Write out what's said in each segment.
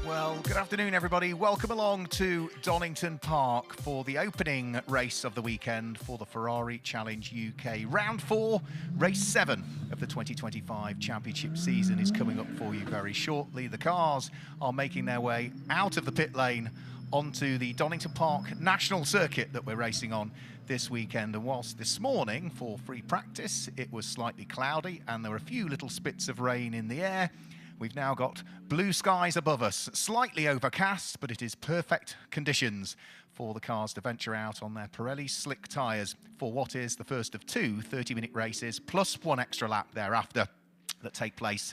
Well, good afternoon, everybody. Welcome along to Donington Park for the opening race of the weekend for the Ferrari Challenge UK. Round 4, race 7 of the 2025 championship season is coming up for you very shortly. The cars are making their way out of the pit lane onto the Donington Park National Circuit that we're racing on this weekend. And whilst this morning for free practice it was slightly cloudy and there were a few little spits of rain in the air, we've now got blue skies above us, slightly overcast, but it is perfect conditions for the cars to venture out on their Pirelli slick tyres for what is the first of two 30-minute races, plus one extra lap thereafter that take place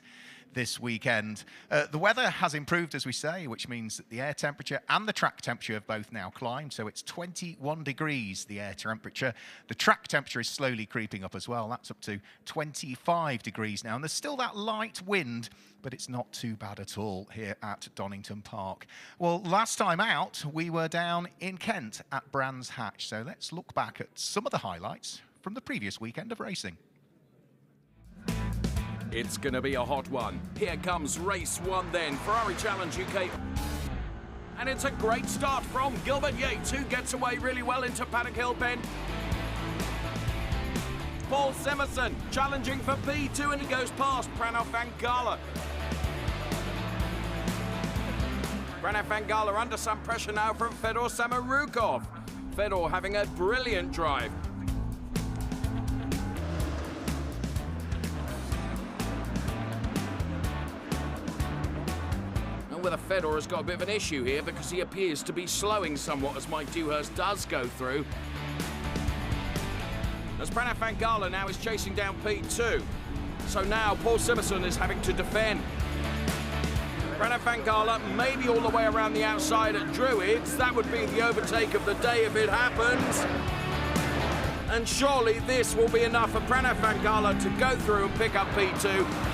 this weekend. The weather has improved, as we say, which means that the air temperature and the track temperature have both now climbed. So it's 21 degrees, the air temperature. The track temperature is slowly creeping up as well. That's up to 25 degrees now. And there's still that light wind, but it's not too bad at all here at Donington Park. Well, last time out, we were down in Kent at Brans Hatch. So let's look back at some of the highlights from the previous weekend of racing. It's going to be a hot one. Here comes race 1 then, Ferrari Challenge UK. And it's a great start from Gilbert Yates, who gets away really well into Paddock Hill Bend. Paul Simerson challenging for P2 and he goes past Pranav Van Gala. Pranav Van Gala under some pressure now from Fedor Samarukov. Fedor having a brilliant drive. Whether Fedor has got a bit of an issue here because he appears to be slowing somewhat as Mike Dewhurst does go through. As Pranav Van Gala now is chasing down P2. So now Paul Simerson is having to defend. Pranav Van Gala maybe all the way around the outside at Druids. That would be the overtake of the day if it happens. And surely this will be enough for Pranav Van Gala to go through and pick up P2.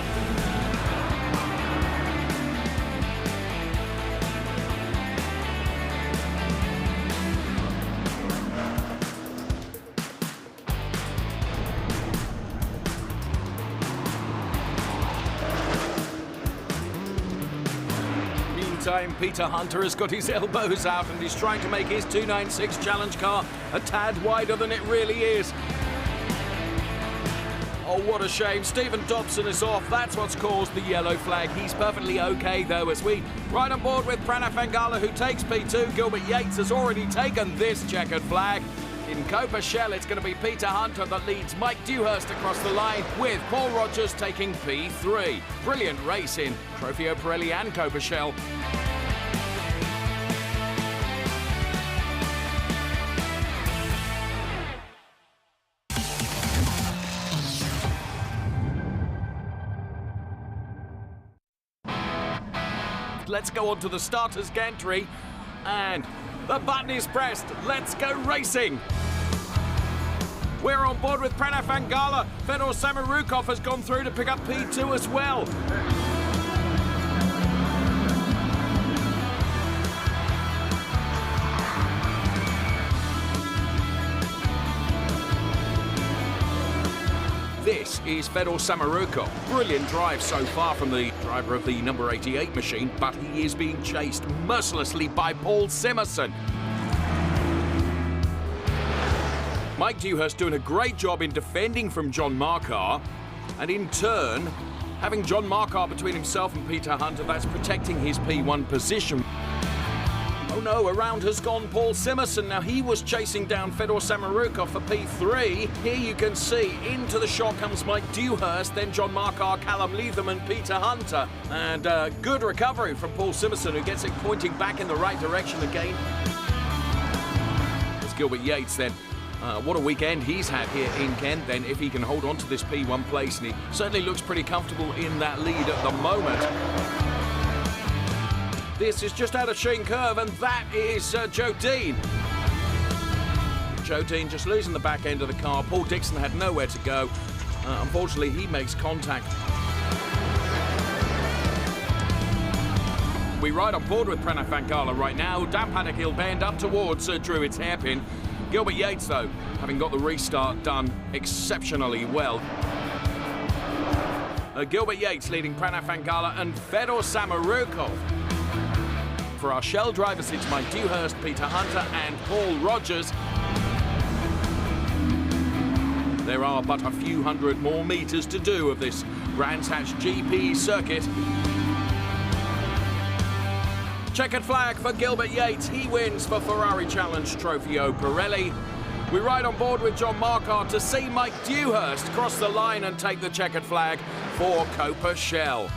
Peter Hunter has got his elbows out and he's trying to make his 296 challenge car a tad wider than it really is. Oh, what a shame. Stephen Dobson is off. That's what's caused the yellow flag. He's perfectly okay, though, as we ride on board with Pranav Van Gala, who takes P2. Gilbert Yates has already taken this checkered flag. In Copa-Shell, it's going to be Peter Hunter that leads Mike Dewhurst across the line, with Paul Rogers taking P3. Brilliant race in Trofeo Pirelli and Copa-Shell. Let's go on to the starter's gantry, and the button is pressed. Let's go racing. We're on board with Pranav Van Gala. Fedor Samarukov has gone through to pick up P2 as well. This is Fedor Samarukov. Brilliant drive so far from the driver of the number 88 machine, but he is being chased mercilessly by Paul Simerson. Mike Dewhurst doing a great job in defending from John Marquardt, and in turn, having John Marquardt between himself and Peter Hunter, that's protecting his P1 position. Oh no, around has gone Paul Simerson. Now he was chasing down Fedor Samarukov for P3. Here you can see into the shot comes Mike Dewhurst, then John Marquardt, Callum Leatham and Peter Hunter. And good recovery from Paul Simerson, who gets it pointing back in the right direction again. It's Gilbert Yates then. What a weekend he's had here in Kent then, if he can hold on to this P1 place, and he certainly looks pretty comfortable in that lead at the moment. This is just out of Sheen Curve, and that is Joe Dean. Joe Dean just losing the back end of the car. Paul Dixon had nowhere to go. Unfortunately, he makes contact. We ride on board with Pranav Van Gala right now. Down Paddock Hill Bend up towards Druids Hairpin. Gilbert Yates, though, having got the restart done exceptionally well. Gilbert Yates leading Pranav Van Gala and Fedor Samarukov. for our Shell drivers, it's Mike Dewhurst, Peter Hunter and Paul Rogers. There are but a few hundred more metres to do of this Brans Hatch GP circuit. Checkered flag for Gilbert Yates. He wins for Ferrari Challenge Trofeo Pirelli. We ride on board with John Marquardt to see Mike Dewhurst cross the line and take the checkered flag for Copa Shell.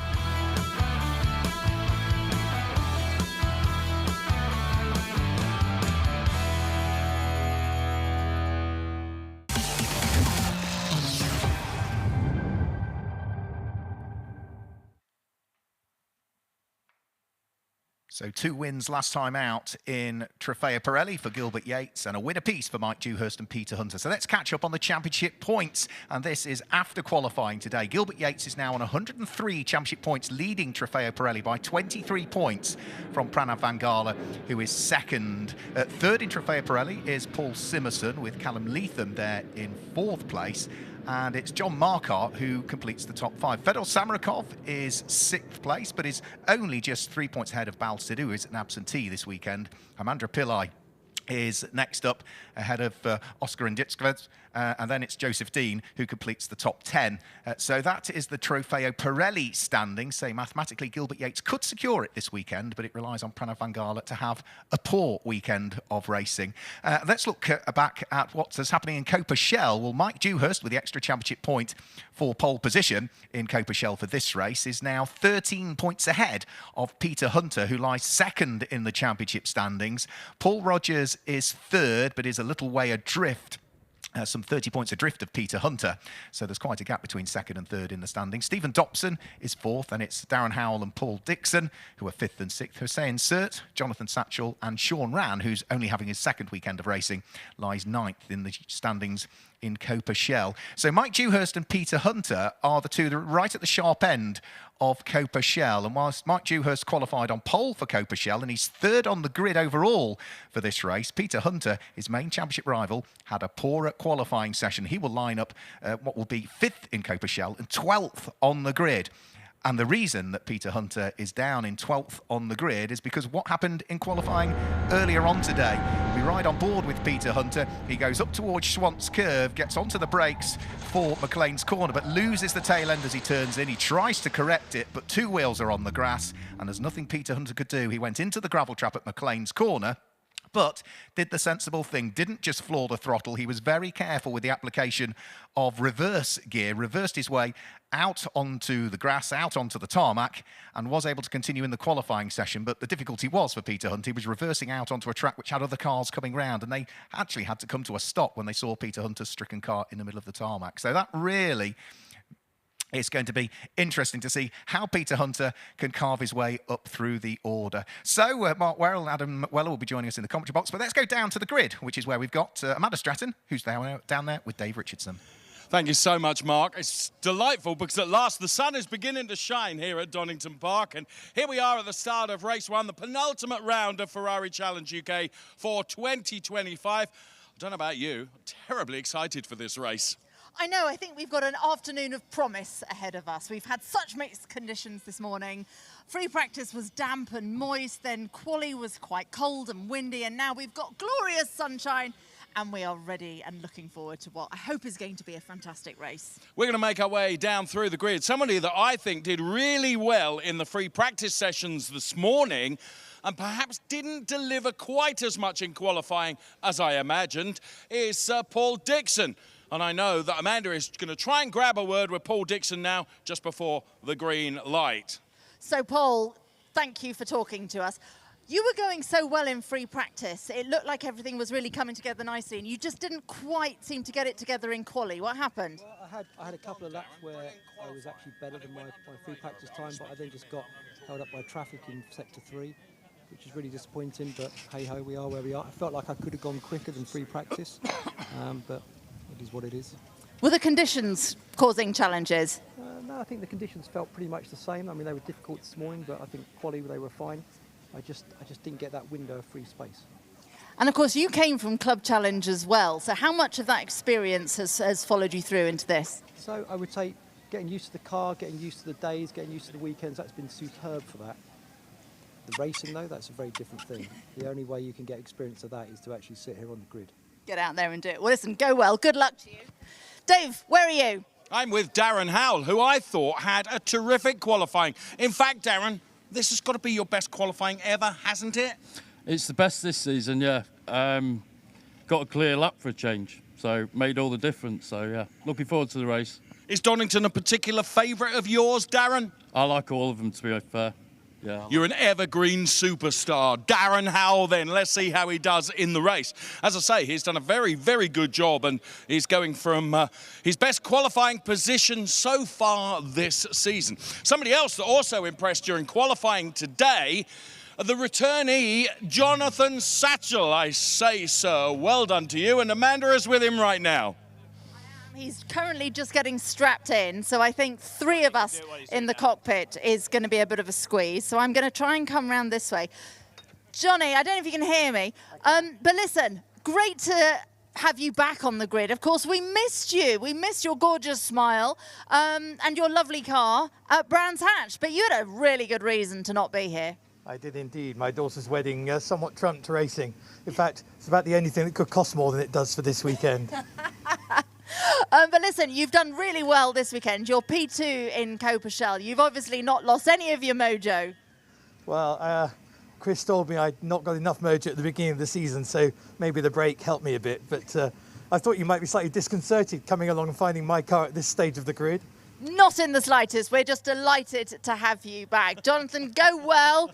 So 2 wins last time out in Trofeo Pirelli for Gilbert Yates and a win apiece for Mike Dewhurst and Peter Hunter. So let's catch up on the championship points. And this is after qualifying today. Gilbert Yates is now on 103 championship points, leading Trofeo Pirelli by 23 points from Pranav Vangala, who is second. Third in Trofeo Pirelli is Paul Simerson, with Callum Leatham there in 4th place. And it's John Marquardt who completes the top 5. Fedor Samrakov is 6th place, but is only just 3 points ahead of Bal Sidhu, who is an absentee this weekend. Amandra Pillai is next up ahead of Oscar Inditskved, and then it's Joseph Dean who completes the top 10. So that is the Trofeo Pirelli standing. So mathematically Gilbert Yates could secure it this weekend, but it relies on Pranav Vangala to have a poor weekend of racing. Let's look back at what's happening in Copa Shell. Well, Mike Dewhurst, with the extra championship point for pole position in Copa Shell for this race, is now 13 points ahead of Peter Hunter, who lies second in the championship standings. Paul Rogers is 3rd, but is a little way adrift. Some 30 points adrift of Peter Hunter. So there's quite a gap between 2nd and 3rd in the standings. Stephen Dobson is 4th, and it's Darren Howell and Paul Dixon, who are 5th and 6th. Hussein Sert, Jonathan Satchell, and Sean Rann, who's only having his 2nd weekend of racing, lies 9th in the standings in Copa Shell. So Mike Dewhurst and Peter Hunter are the two that are right at the sharp end of Copa Shell. And whilst Mike Dewhurst qualified on pole for Copa Shell and he's 3rd on the grid overall for this race, Peter Hunter, his main championship rival, had a poorer qualifying session. He will line up what will be 5th in Copa Shell and 12th on the grid. And the reason that Peter Hunter is down in 12th on the grid is because of what happened in qualifying earlier on today. We ride on board with Peter Hunter. He goes up towards Schwant's curve, gets onto the brakes for McLean's corner, but loses the tail end as he turns in. He tries to correct it, but 2 wheels are on the grass, and there's nothing Peter Hunter could do. He went into the gravel trap at McLean's corner, but did the sensible thing, didn't just floor the throttle. He was very careful with the application of reverse gear, reversed his way out onto the grass, out onto the tarmac, and was able to continue in the qualifying session. But the difficulty was for Peter Hunter, he was reversing out onto a track which had other cars coming round, and they actually had to come to a stop when they saw Peter Hunter's stricken car in the middle of the tarmac. So that really it's going to be interesting to see how Peter Hunter can carve his way up through the order. So Mark Werrell and Adam Weller will be joining us in the commentary box, but let's go down to the grid, which is where we've got Amanda Stratton, who's down there with Dave Richardson. Thank you so much, Mark. It's delightful because at last the sun is beginning to shine here at Donington Park. And here we are at the start of race 1, the penultimate round of Ferrari Challenge UK for 2025. I don't know about you, I'm terribly excited for this race. I know, I think we've got an afternoon of promise ahead of us. We've had such mixed conditions this morning. Free practice was damp and moist, then quali was quite cold and windy, and now we've got glorious sunshine, and we are ready and looking forward to what I hope is going to be a fantastic race. We're going to make our way down through the grid. Somebody that I think did really well in the free practice sessions this morning and perhaps didn't deliver quite as much in qualifying as I imagined is Paul Dixon. And I know that Amanda is going to try and grab a word with Paul Dixon now, just before the green light. So, Paul, thank you for talking to us. You were going so well in free practice. It looked like everything was really coming together nicely, and you just didn't quite seem to get it together in quali. What happened? Well, I had a couple of laps where I was actually better than my free practice time, but I then just got held up by traffic in sector 3, which is really disappointing, but hey-ho, we are where we are. I felt like I could have gone quicker than free practice, but it is what it is. Were the conditions causing challenges? No, I think the conditions felt pretty much the same. I mean, they were difficult this morning, but I think quali they were fine. I just didn't get that window of free space. And of course, you came from Club Challenge as well. So how much of that experience has followed you through into this? So I would say getting used to the car, getting used to the days, getting used to the weekends, that's been superb for that. The racing, though, that's a very different thing. The only way you can get experience of that is to actually sit here on the grid. Get out there and do it. Well, listen, go well. Good luck to you. Dave, where are you? I'm with Darren Howell, who I thought had a terrific qualifying. In fact, Darren, this has got to be your best qualifying ever, hasn't it? It's the best this season, yeah. Got a clear lap for a change, so made all the difference. So, yeah, looking forward to the race. Is Donington a particular favourite of yours, Darren? I like all of them, to be fair. Yeah, You're an evergreen superstar. Darren Howell, then. Let's see how he does in the race. As I say, he's done a very, very good job, and he's going from his best qualifying position so far this season. Somebody else that also impressed during qualifying today, the returnee, Jonathan Satchel. I say, sir, well done to you. And Amanda is with him right now. He's currently just getting strapped in, so I think 3 of us in the cockpit is going to be a bit of a squeeze. So I'm going to try and come round this way. Johnny, I don't know if you can hear me, but listen, great to have you back on the grid. Of course, we missed you. We missed your gorgeous smile and your lovely car at Brans Hatch, but you had a really good reason to not be here. I did indeed. My daughter's wedding somewhat trumped racing. In fact, it's about the only thing that could cost more than it does for this weekend. But listen, you've done really well this weekend. You're P2 in Copershell. You've obviously not lost any of your mojo. Well, Chris told me I'd not got enough mojo at the beginning of the season, so maybe the break helped me a bit. But I thought you might be slightly disconcerted coming along and finding my car at this stage of the grid. Not in the slightest. We're just delighted to have you back. Jonathan, go well.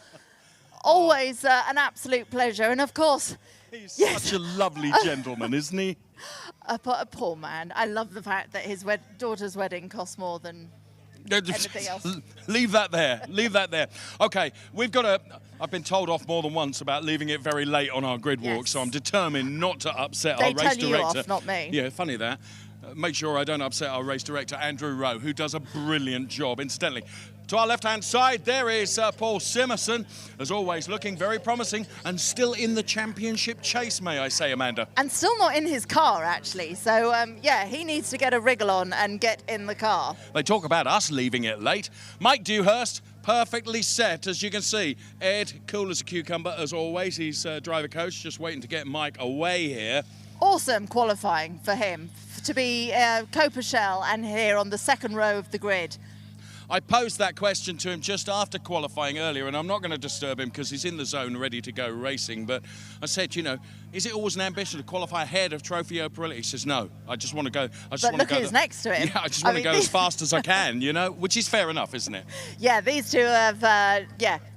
Always an absolute pleasure. And of course... He's such a lovely gentleman, isn't he? A poor man. I love the fact that his daughter's wedding costs more than anything else. Leave that there. Leave that there. OK, we've got to... I've been told off more than once about leaving it very late on our grid walk, so I'm determined not to upset our race director. They tell you off, not me. Yeah, funny that. Make sure I don't upset our race director, Andrew Rowe, who does a brilliant job. Incidentally, to our left-hand side, there is Paul Simerson, as always, looking very promising and still in the championship chase, may I say, Amanda. And still not in his car, actually. So, yeah, he needs to get a wriggle on and get in the car. They talk about us leaving it late. Mike Dewhurst, perfectly set, as you can see. Ed, cool as a cucumber, as always. He's driver coach, just waiting to get Mike away here. Awesome qualifying for him to be Copershell and here on the second row of the grid. I posed that question to him just after qualifying earlier, and I'm not going to disturb him because he's in the zone ready to go racing. But I said, you know, is it always an ambition to qualify ahead of Trofeo Pirelli? He says, no, I just want to go. But look who's next to him. Yeah, I just want to go as fast as I can, you know, which is fair enough, isn't it? Yeah, these two have,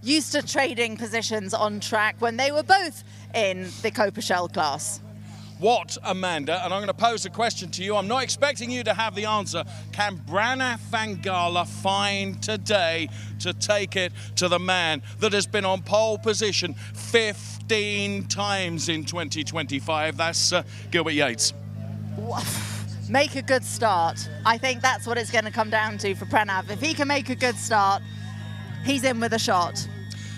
used to trading positions on track when they were both in the Copershell class. What, Amanda, and I'm going to pose a question to you. I'm not expecting you to have the answer. Can Brans van Gala find today to take it to the man that has been on pole position 15 times in 2025? That's Gilbert Yates. Make a good start. I think that's what it's going to come down to for Pranav. If he can make a good start, he's in with a shot.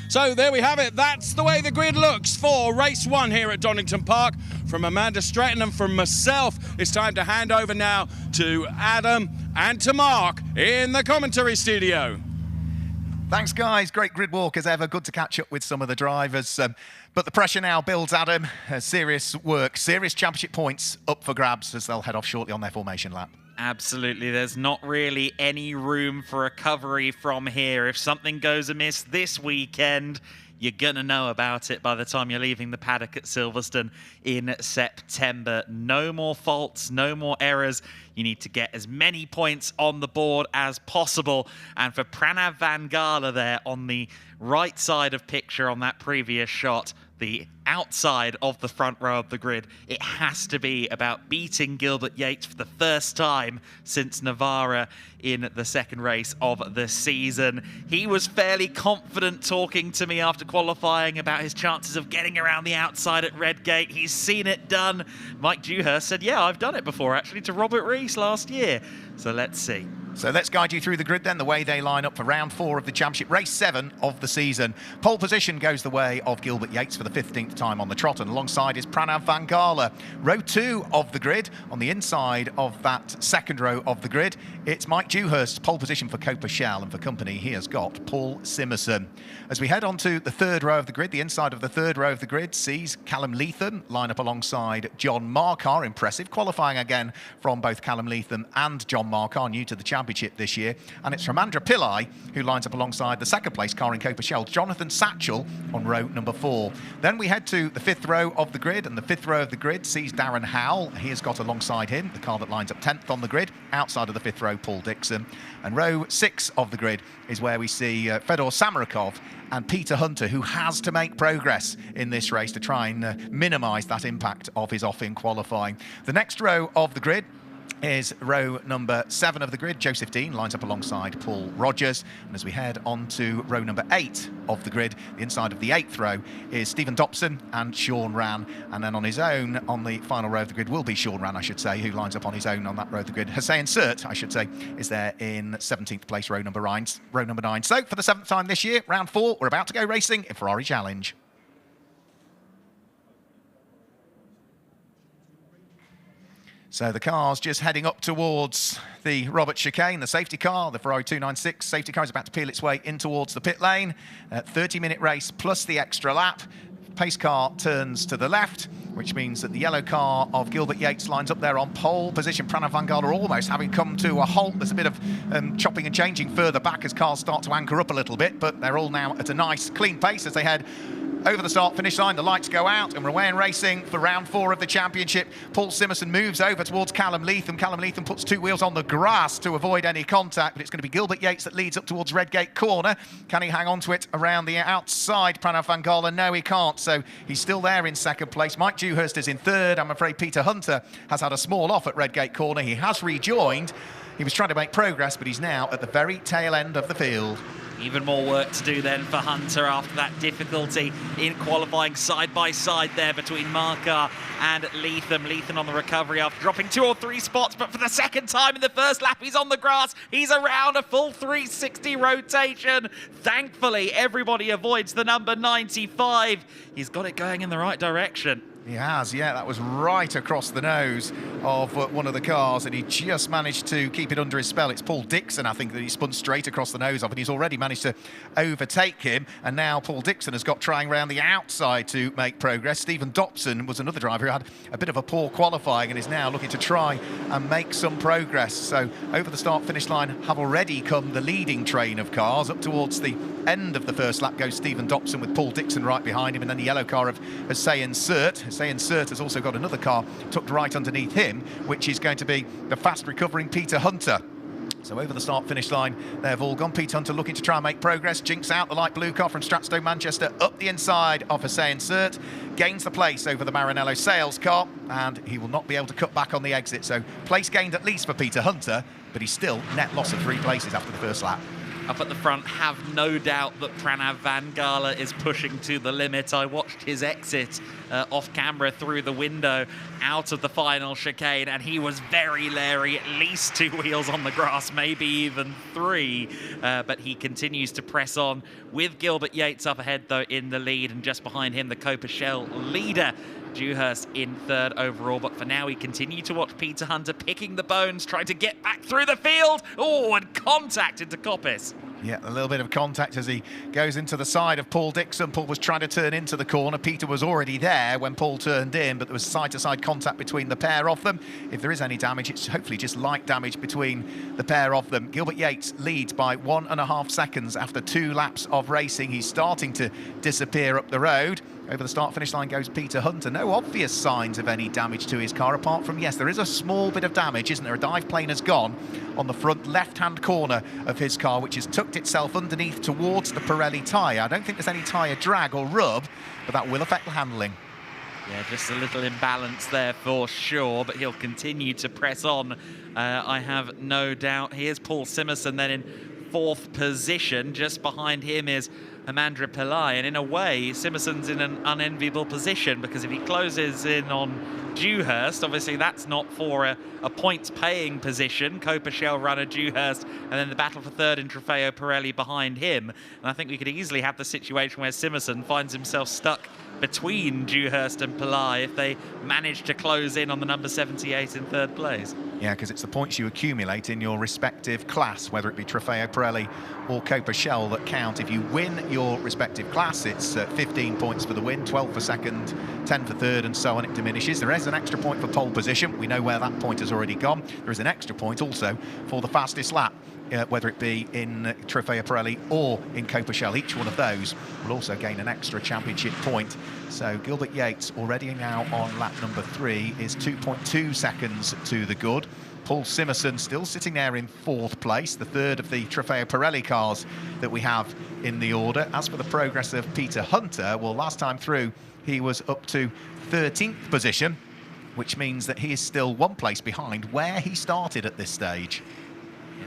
So there we have it. That's the way the grid looks for race 1 here at Donington Park. From Amanda Stratton and from myself, it's time to hand over now to Adam and to Mark in the commentary studio. Thanks, guys. Great grid walk as ever. Good to catch up with some of the drivers. But the pressure now builds, Adam. Serious work, serious championship points up for grabs as they'll head off shortly on their formation lap. Absolutely. There's not really any room for recovery from here. If something goes amiss this weekend, you're going to know about it by the time you're leaving the paddock at Silverstone in September. No more faults, no more errors. You need to get as many points on the board as possible. And for Pranav van Gala there on the right side of picture on that previous shot, the outside of the front row of the grid, it has to be about beating Gilbert Yates for the first time since Navarra in the second race of the season. He was fairly confident talking to me after qualifying about his chances of getting around the outside at Redgate. He's seen it done. Mike Dewhurst said, yeah, I've done it before actually to Robert Rees last year. So let's see. So let's guide you through the grid then, the way they line up for round 4 of the championship, race 7 of the season. Pole position goes the way of Gilbert Yates for the 15th time on the trot, and alongside is Pranav Van Gala. Row 2 of the grid, on the inside of that second row of the grid, it's Mike Dewhurst's pole position for Copa Shell, and for company he has got Paul Simerson. As we head on to the third row of the grid, the inside of the third row of the grid sees Callum Leatham line up alongside John Marcar. Impressive qualifying again from both Callum Leatham and John Marcar, new to the championship this year. And it's Ramandra Pillai who lines up alongside the second place car in Copa Shell, Jonathan Satchel, on row number 4. Then we head to the 5th row of the grid, and the 5th row of the grid sees Darren Howell. He has got alongside him the car that lines up 10th on the grid. Outside of the 5th row, Paul Dixon. And row 6 of the grid is where we see Fedor Samarakov and Peter Hunter, who has to make progress in this race to try and minimise that impact of his off in qualifying. The next row of the grid is row number 7 of the grid. Joseph Dean lines up alongside Paul Rogers. And as we head on to row number 8 of the grid, the inside of the 8th row is Stephen Dobson and Sean Rann. And then on his own, on the final row of the grid, will be Sean Rann, I should say, who lines up on his own on that row of the grid. Hussein Sert, I should say, is there in 17th place, row number 9. So for the 7th time this year, round 4, we're about to go racing in Ferrari Challenge. So the car's just heading up towards the Robert chicane, the safety car, the Ferrari 296 safety car is about to peel its way in towards the pit lane. 30-minute race plus the extra lap. Pace car turns to the left, which means that the yellow car of Gilbert Yates lines up there on pole position. Pranav Van Gala almost having come to a halt. There's a bit of chopping and changing further back as cars start to anchor up a little bit, but they're all now at a nice clean pace as they head over the start-finish line. The lights go out and we're away in racing for round 4 of the championship. Paul Simerson moves over towards Callum Leatham. Callum Leatham puts 2 wheels on the grass to avoid any contact, but it's going to be Gilbert Yates that leads up towards Redgate Corner. Can he hang on to it around the outside? Pranav Van Gala, no, he can't, so he's still there in second place. Mike Dewhurst is in third. I'm afraid Peter Hunter has had a small off at Redgate Corner. He has rejoined. He was trying to make progress, but he's now at the very tail end of the field. Even more work to do then for Hunter after that difficulty in qualifying side by side there between Marcar and Leatham. Leatham on the recovery after dropping 2 or 3 spots, but for the second time in the first lap, he's on the grass. He's around a full 360 rotation. Thankfully, everybody avoids the number 95. He's got it going in the right direction. He has, yeah, that was right across the nose of one of the cars, and he just managed to keep it under his spell. It's Paul Dixon, I think, that he spun straight across the nose of, and he's already managed to overtake him, and now Paul Dixon has got trying round the outside to make progress. Stephen Dobson was another driver who had a bit of a poor qualifying and is now looking to try and make some progress. So over the start-finish line have already come the leading train of cars. Up towards the end of the first lap goes Stephen Dobson with Paul Dixon right behind him, and then the yellow car of Hussein Sert. Hussein Sert has also got another car tucked right underneath him, which is going to be the fast-recovering Peter Hunter. So over the start-finish line, they've all gone. Peter Hunter looking to try and make progress. Jinks out the light blue car from Stratstow Manchester up the inside of Hussein Sert. Gains the place over the Maranello Sales car, and he will not be able to cut back on the exit. So place gained at least for Peter Hunter, but he's still net loss of 3 places after the first lap. Up at the front, have no doubt that Pranav Van Gala is pushing to the limit. I watched his exit off camera through the window out of the final chicane, and he was very leery, at least 2 wheels on the grass, maybe even 3. But he continues to press on with Gilbert Yates up ahead, though, in the lead, and just behind him, the Copa Shell leader, Dewhurst, in third overall. But for now, we continue to watch Peter Hunter picking the bones, trying to get back through the field. Oh, and contact into Coppice. Yeah, a little bit of contact as he goes into the side of Paul Dixon. Paul was trying to turn into the corner. Peter was already there when Paul turned in, but there was side-to-side contact between the pair of them. If there is any damage, it's hopefully just light damage between the pair of them. Gilbert Yates leads by 1.5 seconds after 2 laps of racing. He's starting to disappear up the road. Over the start-finish line goes Peter Hunter. No obvious signs of any damage to his car, apart from, yes, there is a small bit of damage, isn't there? A dive plane has gone on the front left-hand corner of his car, which has tucked itself underneath towards the Pirelli tyre. I don't think there's any tyre drag or rub, but that will affect the handling. Yeah, just a little imbalance there for sure, but he'll continue to press on. I have no doubt. Here's Paul Simerson then in 4th position. Just behind him is Amandra Pillai, and in a way, Simmerson's in an unenviable position, because if he closes in on Dewhurst, obviously that's not for a points-paying position. Copa-Shell runner Dewhurst, and then the battle for 3rd in Trofeo Pirelli behind him. And I think we could easily have the situation where Simmerson finds himself stuck between Dewhurst and Pillai if they manage to close in on the number 78 in 3rd place. Yeah, because it's the points you accumulate in your respective class, whether it be Trofeo Pirelli or Copa-Shell, that count. If you win your respective class, it's 15 points for the win, 12 for 2nd, 10 for 3rd, and so on. It diminishes. There is an extra point for pole position. We know where that point has already gone. There is an extra point also for the fastest lap, whether it be in Trofeo Pirelli or in Copa-Shell. Each one of those will also gain an extra championship point. So Gilbert Yates, already now on lap number 3, is 2.2 seconds to the good. Paul Simmerson still sitting there in 4th place, the 3rd of the Trofeo Pirelli cars that we have in the order. As for the progress of Peter Hunter, well, last time through he was up to 13th position, which means that he is still 1 place behind where he started at this stage.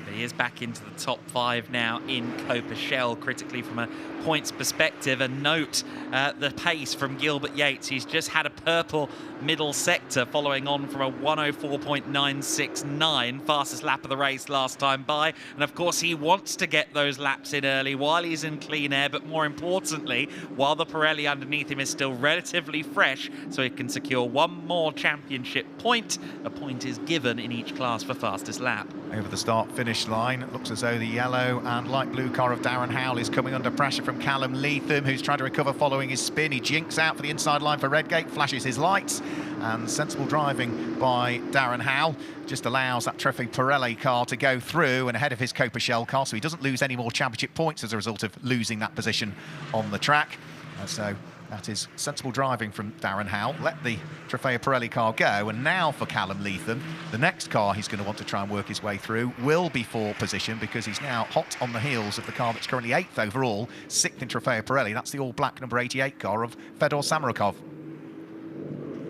But he is back into the top 5 now in Copa-Shell, critically from a points perspective. And note the pace from Gilbert Yates. He's just had a purple middle sector, following on from a 104.969, fastest lap of the race last time by. And of course, he wants to get those laps in early while he's in clean air, but more importantly, while the Pirelli underneath him is still relatively fresh, so he can secure 1 more championship point. A point is given in each class for fastest lap. Over the start-finish line, it looks as though the yellow and light blue car of Darren Howell is coming under pressure from Callum Leatham, who's trying to recover following his spin. He jinks out for the inside line for Redgate, flashes his lights, and sensible driving by Darren Howell just allows that Trofeo Pirelli car to go through and ahead of his Copa-Shell car, so he doesn't lose any more championship points as a result of losing that position on the track. So that is sensible driving from Darren Howell. Let the Trofeo Pirelli car go, and now for Callum Leatham, the next car he's going to want to try and work his way through will be 4th position, because he's now hot on the heels of the car that's currently 8th overall, 6th in Trofeo Pirelli. That's the all-black number 88 car of Fedor Samarokov.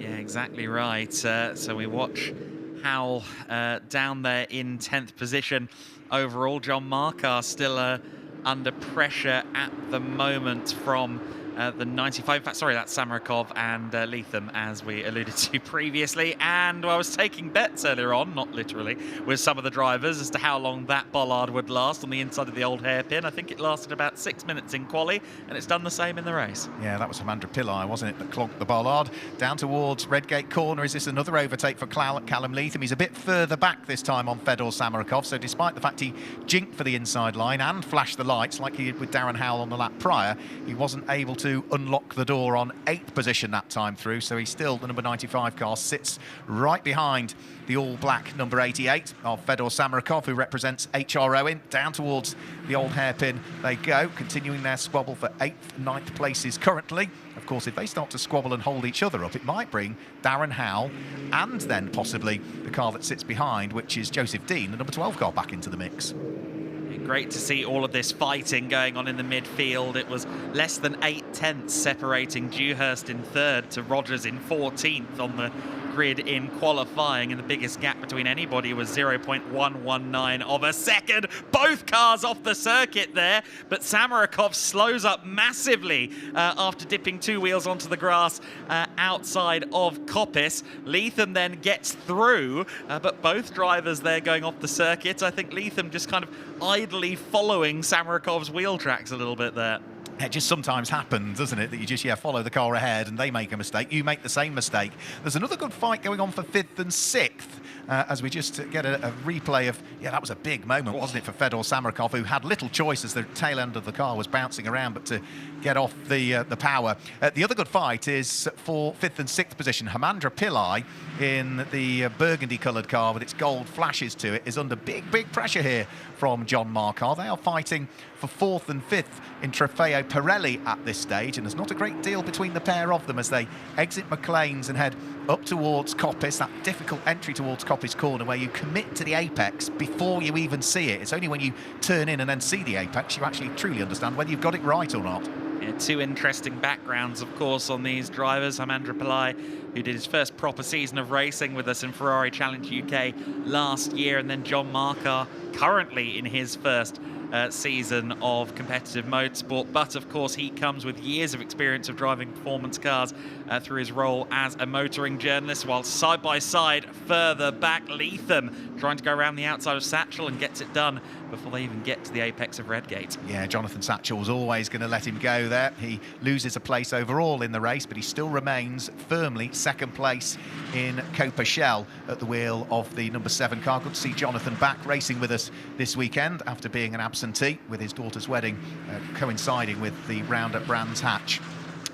Yeah, exactly right. So we watch Howell down there in 10th position overall. John Markar still under pressure at the moment from the 95. In fact, sorry, that's Samarokov and Leatham, as we alluded to previously. And I was taking bets earlier on, not literally, with some of the drivers as to how long that bollard would last on the inside of the old hairpin. I think it lasted about 6 minutes in quali, and it's done the same in the race. Yeah, that was Amandra Pillai, wasn't it, that clogged the bollard. Down towards Redgate Corner. Is this another overtake for Callum Leatham? He's a bit further back this time on Fedor Samarokov, so despite the fact he jinked for the inside line and flashed the lights like he did with Darren Howell on the lap prior, he wasn't able to unlock the door on 8th position that time through, so he's still, the number 95 car sits right behind the all-black number 88 of Fedor Samarokov, who represents HR Owen. Down towards the old hairpin they go, continuing their squabble for 8th, 9th places currently. Of course, if they start to squabble and hold each other up, it might bring Darren Howell and then possibly the car that sits behind, which is Joseph Dean, the number 12 car, back into the mix. Great to see all of this fighting going on in the midfield. It was less than 8/10 separating Dewhurst in 3rd to Rogers in 14th on the grid in qualifying, and the biggest gap between anybody was 0.119 of a second. Both cars off the circuit there, but Samarokov slows up massively after dipping 2 wheels onto the grass outside of Coppice. Leatham then gets through, but both drivers there going off the circuit. I think Leatham just kind of idly following Samarokov's wheel tracks a little bit there. It just sometimes happens, doesn't it, that you just follow the car ahead and they make a mistake, you make the same mistake. There's another good fight going on for 5th and 6th as we just get a replay of, that was a big moment, wasn't it, for Fedor Samarokov, who had little choice as the tail end of the car was bouncing around, but to get off the power. The other good fight is for 5th and 6th position. Amandra Pillai in the burgundy-coloured car with its gold flashes to it is under big pressure here from John Markar. They are fighting for 4th and 5th in Trofeo Pirelli at this stage, and there's not a great deal between the pair of them as they exit McLean's and head up towards Coppice, that difficult entry towards Coppice Corner where you commit to the apex before you even see it. It's only when you turn in and then see the apex you actually truly understand whether you've got it right or not. Yeah, 2 interesting backgrounds, of course, on these drivers. Amandra Pillai, who did his first proper season of racing with us in Ferrari Challenge UK last year, and then John Markar, currently in his first season of competitive motorsport. But of course, he comes with years of experience of driving performance cars through his role as a motoring journalist, while side by side further back, Leatham trying to go around the outside of Satchel and gets it done before they even get to the apex of Redgate. Yeah, Jonathan Satchel was always going to let him go there. He loses a place overall in the race, but he still remains firmly second place in Copa Shell at the wheel of the number 7 car. Good to see Jonathan back racing with us this weekend after being an absentee with his daughter's wedding coinciding with the round at Brans Hatch.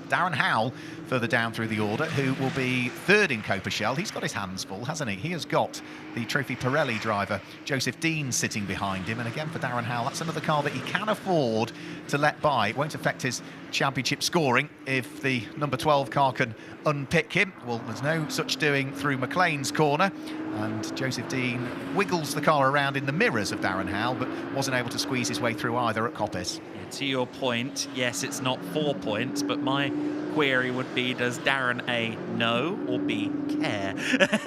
Darren Howell further down through the order, who will be third in Copa Shell. He's got his hands full, hasn't he? He has got the Trophy Pirelli driver, Joseph Dean, sitting behind him. And again, for Darren Howell, that's another car that he can afford to let by. It won't affect his championship scoring if the number 12 car can unpick him. Well, there's no such doing through McLean's corner. And Joseph Dean wiggles the car around in the mirrors of Darren Howell, but wasn't able to squeeze his way through either at Coppice. Yeah, to your point, yes, it's not 4 points, but my query would be, does Darren A know or B care?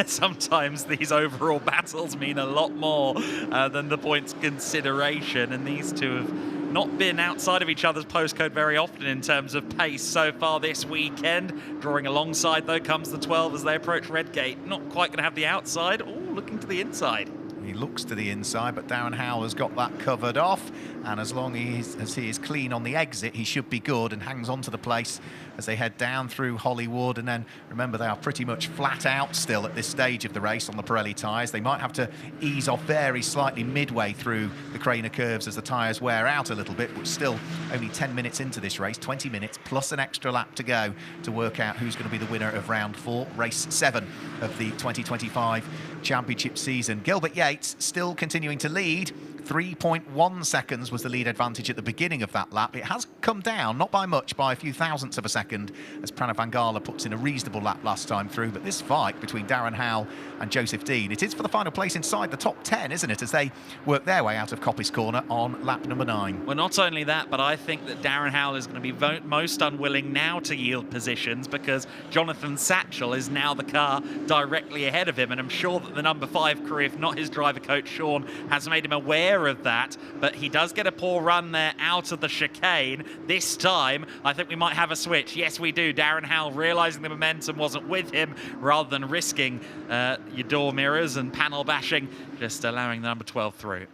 Sometimes these overall battles mean a lot more than the points consideration, and these two have not been outside of each other's postcode very often in terms of pace so far this weekend. Drawing alongside, though, comes the 12 as they approach Redgate. Not quite going to have the outside. Oh, looking to the inside. He looks to the inside, but Darren Howell has got that covered off, and as long as he is clean on the exit, he should be good, and hangs on to the place as they head down through Hollywood. And then remember, they are pretty much flat out still at this stage of the race on the Pirelli tyres. They might have to ease off very slightly midway through the Craner curves as the tyres wear out a little bit, but still only 10 minutes into this race, 20 minutes plus an extra lap to go to work out who's going to be the winner of round 4, race 7 of the 2025 championship season. Gilbert Yates still continuing to lead. 3.1 seconds was the lead advantage at the beginning of that lap. It has come down, not by much, by a few thousandths of a second, as Pranav Vangala puts in a reasonable lap last time through. But this fight between Darren Howell and Joseph Dean, it is for the final place inside the top 10, isn't it, as they work their way out of Coppice Corner on lap number 9. Well, not only that, but I think that Darren Howell is going to be most unwilling now to yield positions, because Jonathan Satchel is now the car directly ahead of him, and I'm sure that the number 5 crew, if not his driver coach Sean, has made him aware of that. But he does get a poor run there out of the chicane. This time, I think we might have a switch. Yes, we do. Darren Howell realising the momentum wasn't with him, rather than risking your door mirrors and panel bashing, just allowing the number 12 through.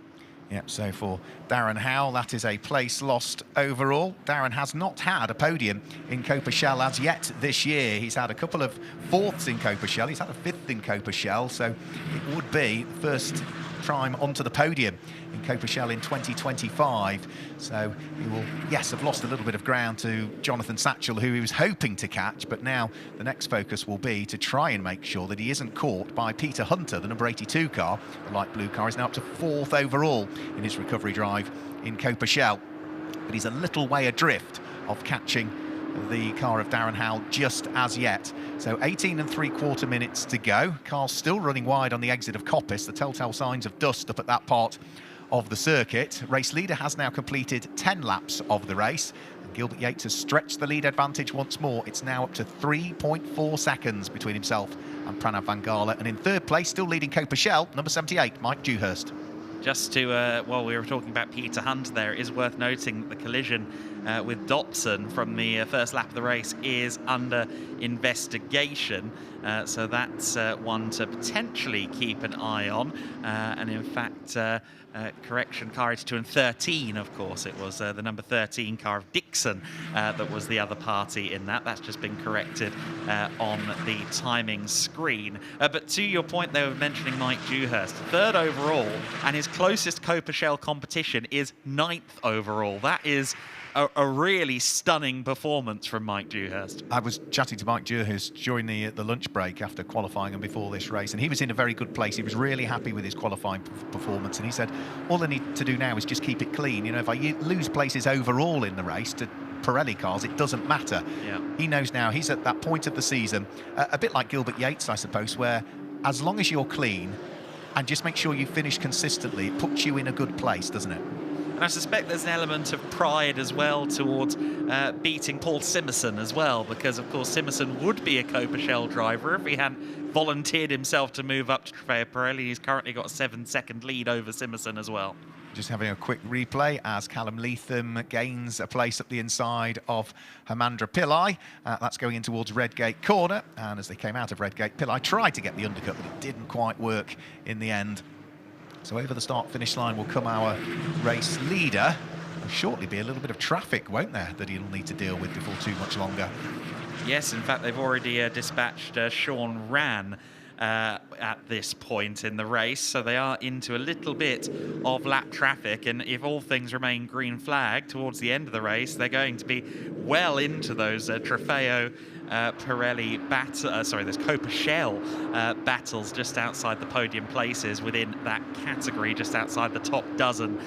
Yep, so for Darren Howell, that is a place lost overall. Darren has not had a podium in Copa Shell as yet this year. He's had a couple of 4ths in Copa Shell. He's had a 5th in Copa Shell, so it would be the first time onto the podium in Copa Shell in 2025. So he will, yes, have lost a little bit of ground to Jonathan Satchel, who he was hoping to catch, but now the next focus will be to try and make sure that he isn't caught by Peter Hunter, the number 82 car. The light blue car is now up to 4th overall in his recovery drive in Copa Shell, but he's a little way adrift of catching the car of Darren Howell just as yet. So 18 3/4 minutes to go. Car's still running wide on the exit of Coppice, the telltale signs of dust up at that part of the circuit. Race leader has now completed 10 laps of the race. And Gilbert Yates has stretched the lead advantage once more. It's now up to 3.4 seconds between himself and Pranav Vangala. And in 3rd place, still leading Copa Shell, number 78, Mike Dewhurst. Just to, while we were talking about Peter Hunt there, it is worth noting that the collision with Dotson from the first lap of the race is under investigation. So that's one to potentially keep an eye on. And in fact, correction, car 82 and 13, of course, it was the number 13 car of Dixon that was the other party in that. That's just been corrected on the timing screen. But to your point, they were mentioning Mike Dewhurst, 3rd overall, and his closest Copa Shell competition is 9th overall. That is a really stunning performance from Mike Dewhurst. I was chatting to Mike Dewhurst during the lunch break after qualifying and before this race, and he was in a very good place. He was really happy with his qualifying performance, and he said, all I need to do now is just keep it clean. You know, if I lose places overall in the race to Pirelli cars, it doesn't matter. Yeah. He knows now he's at that point of the season, a bit like Gilbert Yates, I suppose, where as long as you're clean and just make sure you finish consistently, it puts you in a good place, doesn't it? And And I suspect there's an element of pride as well towards beating Paul Simerson as well, because of course Simerson would be a Copa Shell driver if he hadn't volunteered himself to move up to Trofeo Pirelli. He's currently got a 7-second lead over Simerson as well. Just having a quick replay as Callum Leatham gains a place up the inside of Hermandra Pillai. That's going in towards Redgate corner. And as they came out of Redgate, Pillai tried to get the undercut, but it didn't quite work in the end. So over the start-finish line will come our race leader. There'll shortly be a little bit of traffic, won't there, that he'll need to deal with before too much longer. Yes, in fact, they've already dispatched Sean Rann at this point in the race, so they are into a little bit of lap traffic, and if all things remain green flag towards the end of the race, they're going to be well into those Trofeo Pirelli those Copa Shell battles just outside the podium places within that category, just outside the top dozen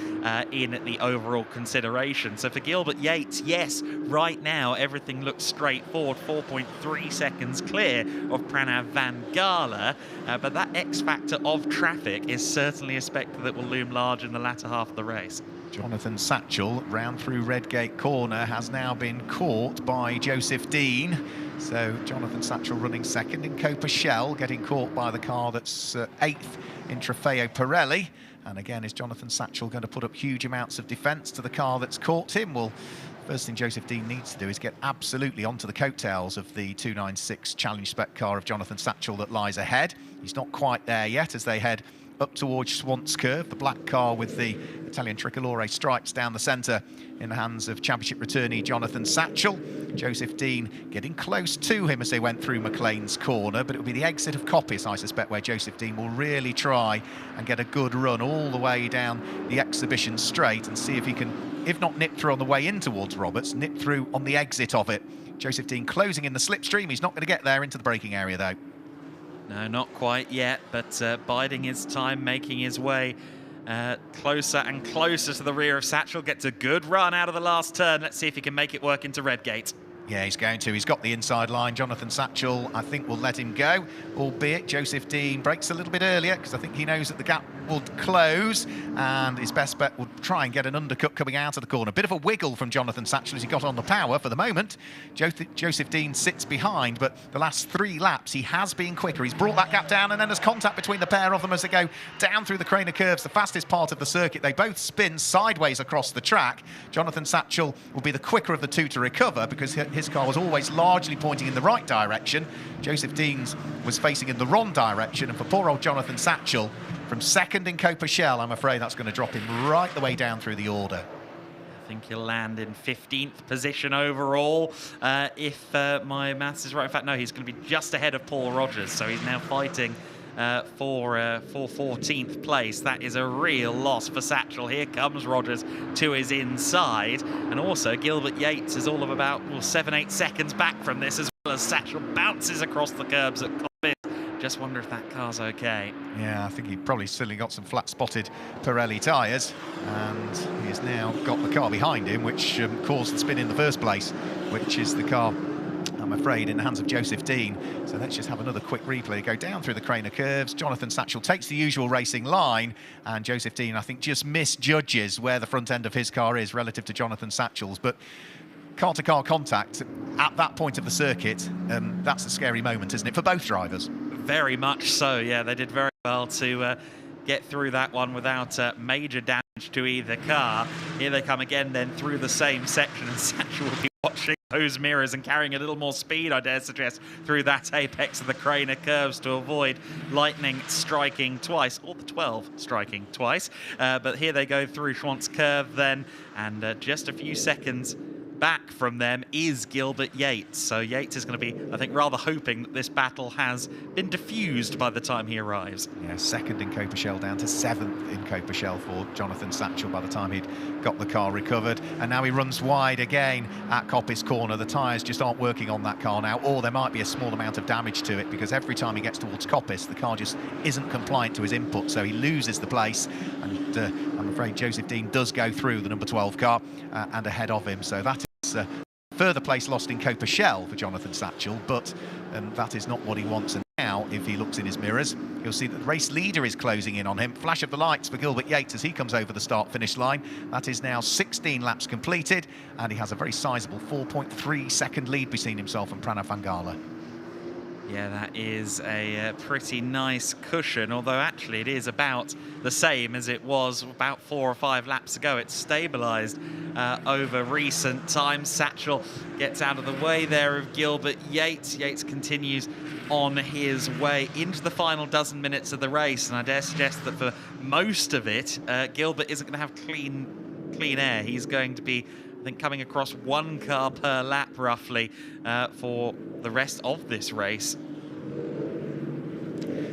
in the overall consideration. So for Gilbert Yates, yes, right now everything looks straightforward, 4.3 seconds clear of Pranav Van Gala, but that X factor of traffic is certainly a spectre that will loom large in the latter half of the race. Jonathan Satchell, round through Redgate corner, has now been caught by Joseph Dean. So Jonathan Satchell running second in Copa Shell, getting caught by the car that's 8th in Trofeo Pirelli. And again, is Jonathan Satchell going to put up huge amounts of defence to the car that's caught him? Well, first thing Joseph Dean needs to do is get absolutely onto the coattails of the 296 Challenge Spec car of Jonathan Satchell that lies ahead. He's not quite there yet as they head up towards Swant's Curve, the black car with the Italian tricolore stripes down the centre in the hands of championship returnee Jonathan Satchell. Joseph Dean getting close to him as they went through McLean's corner, but it'll be the exit of Coppice, I suspect, where Joseph Dean will really try and get a good run all the way down the exhibition straight and see if he can, if not nip through on the way in towards Roberts, nip through on the exit of it. Joseph Dean closing in the slipstream. He's not going to get there into the braking area though. No, not quite yet, but biding his time, making his way closer and closer to the rear of Satchell. Gets a good run out of the last turn. Let's see if he can make it work into Redgate. Yeah, he's going to. He's got the inside line. Jonathan Satchell, I think, will let him go, albeit Joseph Dean brakes a little bit earlier because I think he knows that the gap will close, and his best bet will try and get an undercut coming out of the corner. Bit of a wiggle from Jonathan Satchell as he got on the power for the moment. Joseph Dean sits behind, but the last 3 laps he has been quicker. He's brought that gap down, and then there's contact between the pair of them as they go down through the Craner Curves, the fastest part of the circuit. They both spin sideways across the track. Jonathan Satchell will be the quicker of the two to recover because his car was always largely pointing in the right direction. Joseph Dean's was facing in the wrong direction, and for poor old Jonathan Satchell, from second in Copa Shell, I'm afraid that's going to drop him right the way down through the order. I think he'll land in 15th position overall, if my maths is right. In fact, no, he's going to be just ahead of Paul Rogers, so he's now fighting for 14th place. That is a real loss for Satchell. Here comes Rogers to his inside, and also Gilbert Yates is all of about 7-8 seconds back from this, as well as Satchell bounces across the curbs at Coppice. Just wonder if that car's okay. Yeah, I think he probably certainly got some flat-spotted Pirelli tyres, and he has now got the car behind him, which caused the spin in the first place, which is the car, I'm afraid, in the hands of Joseph Dean. So let's just have another quick replay. Go down through the Craner Curves. Jonathan Satchell takes the usual racing line, and Joseph Dean, I think, just misjudges where the front end of his car is relative to Jonathan Satchell's. But car-to-car contact at that point of the circuit, that's a scary moment, isn't it, for both drivers? Very much so, yeah. They did very well to get through that one without major damage to either car. Here they come again then through the same section, and Satchell will be watching those mirrors and carrying a little more speed, I dare suggest, through that apex of the Craner Curves to avoid lightning striking twice, or the 12 striking twice. But here they go through Schwant's Curve then, and just a few seconds back from them is Gilbert Yates. So Yates is going to be, I think, rather hoping that this battle has been diffused by the time he arrives. Yeah, second in Copa Shell down to 7th in Copa Shell for Jonathan Satchell by the time he'd got the car recovered. And now he runs wide again at Coppice Corner. The tyres just aren't working on that car now, or there might be a small amount of damage to it, because every time he gets towards Coppice, the car just isn't compliant to his input, so he loses the place. And I'm afraid Joseph Dean does go through the number 12 car and ahead of him. So that is further place lost in Copa Shell for Jonathan Satchell, but that is not what he wants. And now now, if he looks in his mirrors, you'll see that the race leader is closing in on him. Flash of the lights for Gilbert Yates as he comes over the start-finish line. That is now 16 laps completed, and he has a very sizable 4.3 second lead between himself and Pranav Vangala. Yeah, that is a pretty nice cushion, although actually it is about the same as it was about 4 or 5 laps ago. It's stabilised over recent times. Satchel gets out of the way there of Gilbert Yates. Yates continues on his way into the final dozen minutes of the race, and I dare suggest that for most of it, Gilbert isn't going to have clean air. He's going to be, I think, coming across 1 car per lap roughly for the rest of this race.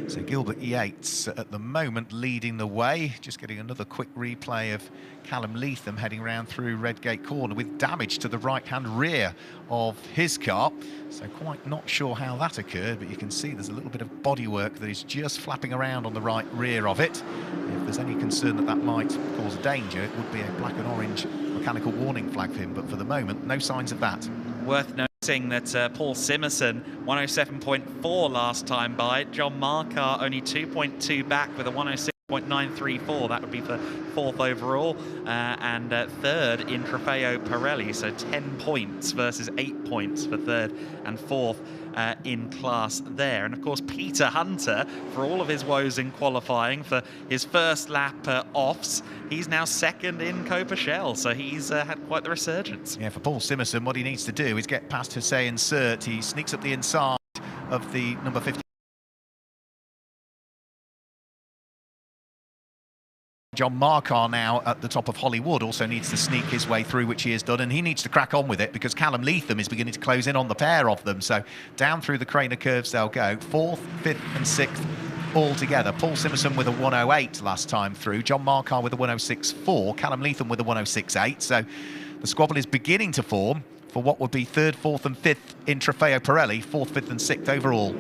So Gilbert Yates at the moment leading the way. Just getting another quick replay of Callum Leatham heading around through Redgate Corner with damage to the right-hand rear of his car. So quite not sure how that occurred, but you can see there's a little bit of bodywork that is just flapping around on the right rear of it. If there's any concern that that might cause danger, it would be a black and orange mechanical warning flag for him, but for the moment, no signs of that. Worth noting that Paul Simerson, 107.4 last time by. John Markar only 2.2 back with a 106.934. That would be for 4th overall. And 3rd in Trofeo Pirelli, so 10 points versus 8 points for 3rd and 4th in class there. And of course, Peter Hunter, for all of his woes in qualifying, for his first lap offs, he's now 2nd in Copa-Shell, so he's had quite the resurgence. Yeah, for Paul Simerson, what he needs to do is get past Hussein Sert. He sneaks up the inside of the number 50. John Markar now at the top of Hollywood also needs to sneak his way through, which he has done, and he needs to crack on with it because Callum Leatham is beginning to close in on the pair of them. So down through the Craner curves they'll go, 4th, 5th and 6th all together. Paul Simerson with a 108 last time through, John Markar with a 106.4, Callum Leatham with a 106.8. So the squabble is beginning to form for what would be 3rd, 4th and 5th in Trofeo Pirelli, 4th, 5th and 6th overall.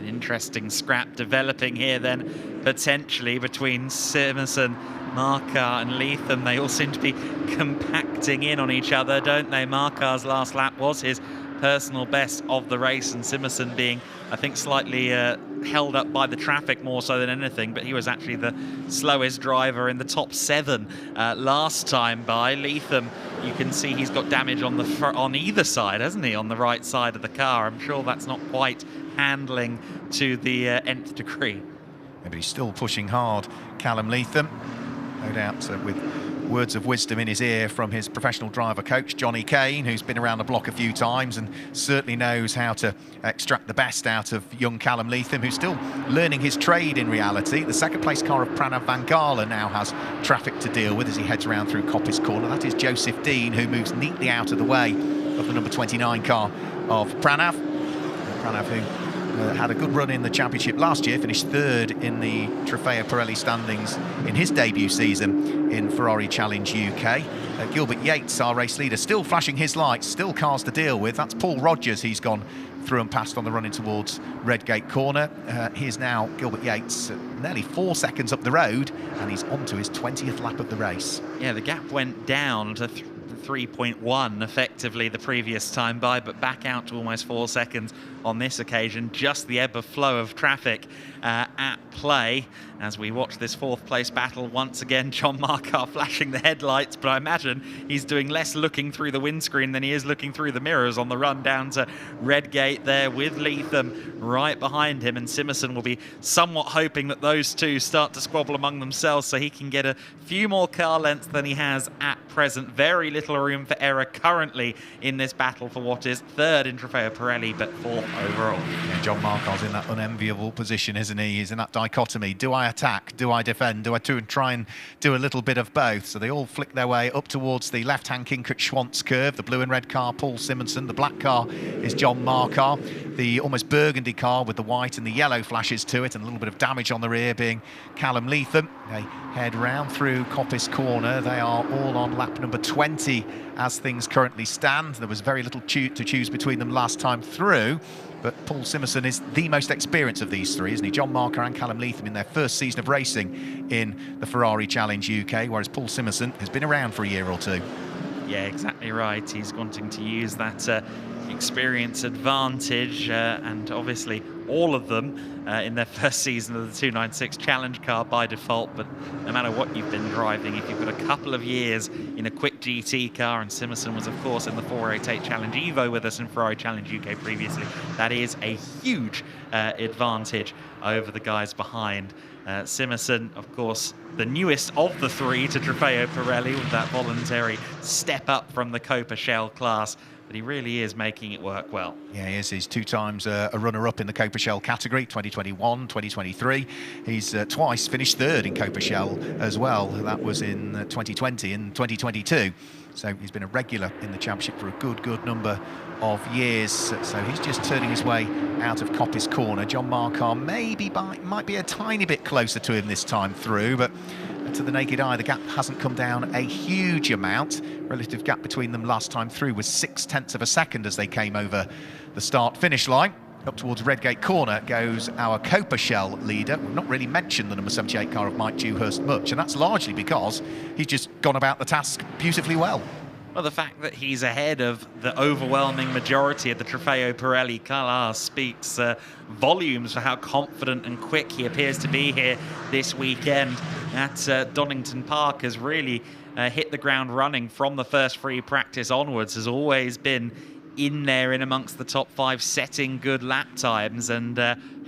Interesting scrap developing here then, potentially between Simerson, Markar and Leatham. They all seem to be compacting in on each other, don't they? Markar's last lap was his personal best of the race, and Simerson being, I think, slightly held up by the traffic more so than anything, but he was actually the slowest driver in the top 7 last time by. Leatham, you can see he's got damage on the on either side, hasn't he, on the right side of the car. I'm sure that's not quite handling to the nth degree. Yeah, but he's still pushing hard, Callum Leatham, no doubt with words of wisdom in his ear from his professional driver coach, Johnny Kane, who's been around the block a few times and certainly knows how to extract the best out of young Callum Leatham, who's still learning his trade in reality. The 2nd place car of Pranav Vangala now has traffic to deal with as he heads around through Coppice Corner. That is Joseph Dean, who moves neatly out of the way of the number 29 car of Pranav. Pranav, who had a good run in the championship last year, finished 3rd in the Trofeo Pirelli standings in his debut season in Ferrari Challenge UK. Gilbert Yates, our race leader, still flashing his lights, still cars to deal with. That's Paul Rogers he's gone through and past on the run in towards Redgate Corner. Here's now Gilbert Yates, nearly 4 seconds up the road, and he's on to his 20th lap of the race. Yeah, the gap went down to 3.1 effectively the previous time by, but back out to almost 4 seconds on this occasion. Just the ebb of flow of traffic at play as we watch this 4th place battle. Once again, John Markar flashing the headlights, but I imagine he's doing less looking through the windscreen than he is looking through the mirrors on the run down to Redgate there, with Leatham right behind him, and Simerson will be somewhat hoping that those two start to squabble among themselves so he can get a few more car lengths than he has at present. Very little room for error currently in this battle for what is 3rd in Trofeo Pirelli, but 4th overall. Yeah, John Markar's in that unenviable position, isn't he? He's in that dichotomy. Do I attack? Do I defend? Do I try and do a little bit of both? So they all flick their way up towards the left-hand Kinkert-Schwantz curve. The blue and red car, Paul Simerson. The black car is John Markar. The almost burgundy car with the white and the yellow flashes to it and a little bit of damage on the rear being Callum Leatham. They head round through Coppice Corner. They are all on lap number 20 as things currently stand. There was very little to choose between them last time through, but Paul Simerson is the most experienced of these three, isn't he? John Markar and Callum Leatham in their first season of racing in the Ferrari Challenge UK, whereas Paul Simerson has been around for a year or two. Yeah, exactly right. He's wanting to use that experience advantage, and obviously all of them in their first season of the 296 Challenge car by default. But no matter what you've been driving, if you've got a couple of years in a quick GT car, and Simerson was of course in the 488 Challenge Evo with us in Ferrari Challenge UK previously, that is a huge advantage over the guys behind. Simerson, of course, the newest of the three to Trofeo Pirelli with that voluntary step up from the Copa Shell class. But he really is making it work well. Yeah, he is. He's 2 times a runner-up in the Copa Shell category, 2021, 2023. He's twice finished 3rd in Copa Shell as well. That was in 2020 and 2022. So he's been a regular in the championship for a good number of years. So he's just turning his way out of Coppice Corner. John Marquardt might be a tiny bit closer to him this time through, but to the naked eye, the gap hasn't come down a huge amount. Relative gap between them last time through was 0.6 of a second as they came over the start-finish line. Up towards Redgate Corner goes our Copa Shell leader. We've not really mentioned the number 78 car of Mike Dewhurst much, and that's largely because he's just gone about the task beautifully well. Well, the fact that he's ahead of the overwhelming majority of the Trofeo Pirelli class speaks volumes for how confident and quick he appears to be here this weekend at Donington Park. Has really hit the ground running from the first free practice onwards, has always been in there in amongst the top 5, setting good lap times, and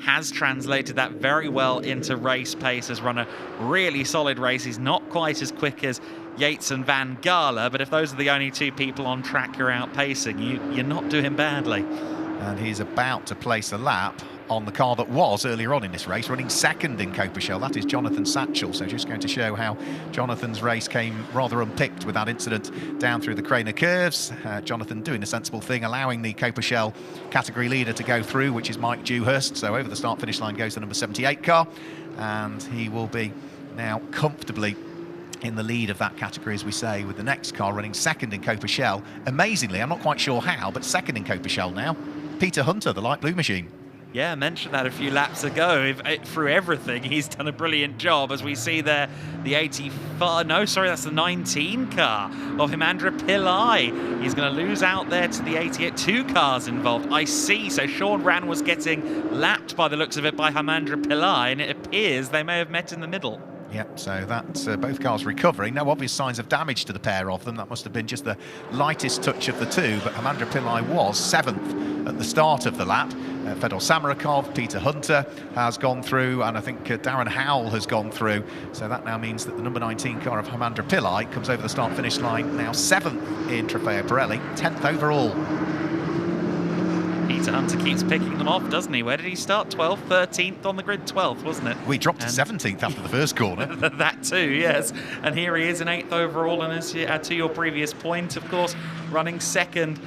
has translated that very well into race pace. Has run a really solid race. He's not quite as quick as Yates and Van Gala, but if those are the only 2 people on track you're outpacing, you're not doing badly. And he's about to place a lap on the car that was earlier on in this race, running 2nd in Copa Shell. That is Jonathan Satchel. So just going to show how Jonathan's race came rather unpicked with that incident down through the Craner curves. Jonathan doing a sensible thing, allowing the Copa Shell category leader to go through, which is Mike Dewhurst. So over the start-finish line goes the number 78 car, and he will be now comfortably in the lead of that category, as we say, with the next car running 2nd in Copa Shell. Amazingly, I'm not quite sure how, but 2nd in Copa Shell now, Peter Hunter, the light blue machine. Yeah, I mentioned that a few laps ago. Through everything, he's done a brilliant job, as we see there, the 85, no, sorry, that's the 19 car of Himandra Pillai. He's going to lose out there to the 88, 2 cars involved. I see, so Sean Ran was getting lapped by the looks of it by Himandra Pillai, and it appears they may have met in the middle. Yep, so that's both cars recovering. No obvious signs of damage to the pair of them. That must have been just the lightest touch of the 2, but Himandra Pillai was 7th at the start of the lap. Fedor Samarakov, Peter Hunter has gone through, and I think Darren Howell has gone through. So that now means that the number 19 car of Himandra Pillai comes over the start-finish line, now 7th in Trofeo Pirelli, 10th overall. Peter Hunter keeps picking them off, doesn't he? Where did he start? 12th, 13th on the grid, 12th, wasn't it? We dropped to 17th after the first corner. That too, yes. And here he is in 8th overall, and as to your previous point, of course, running 2nd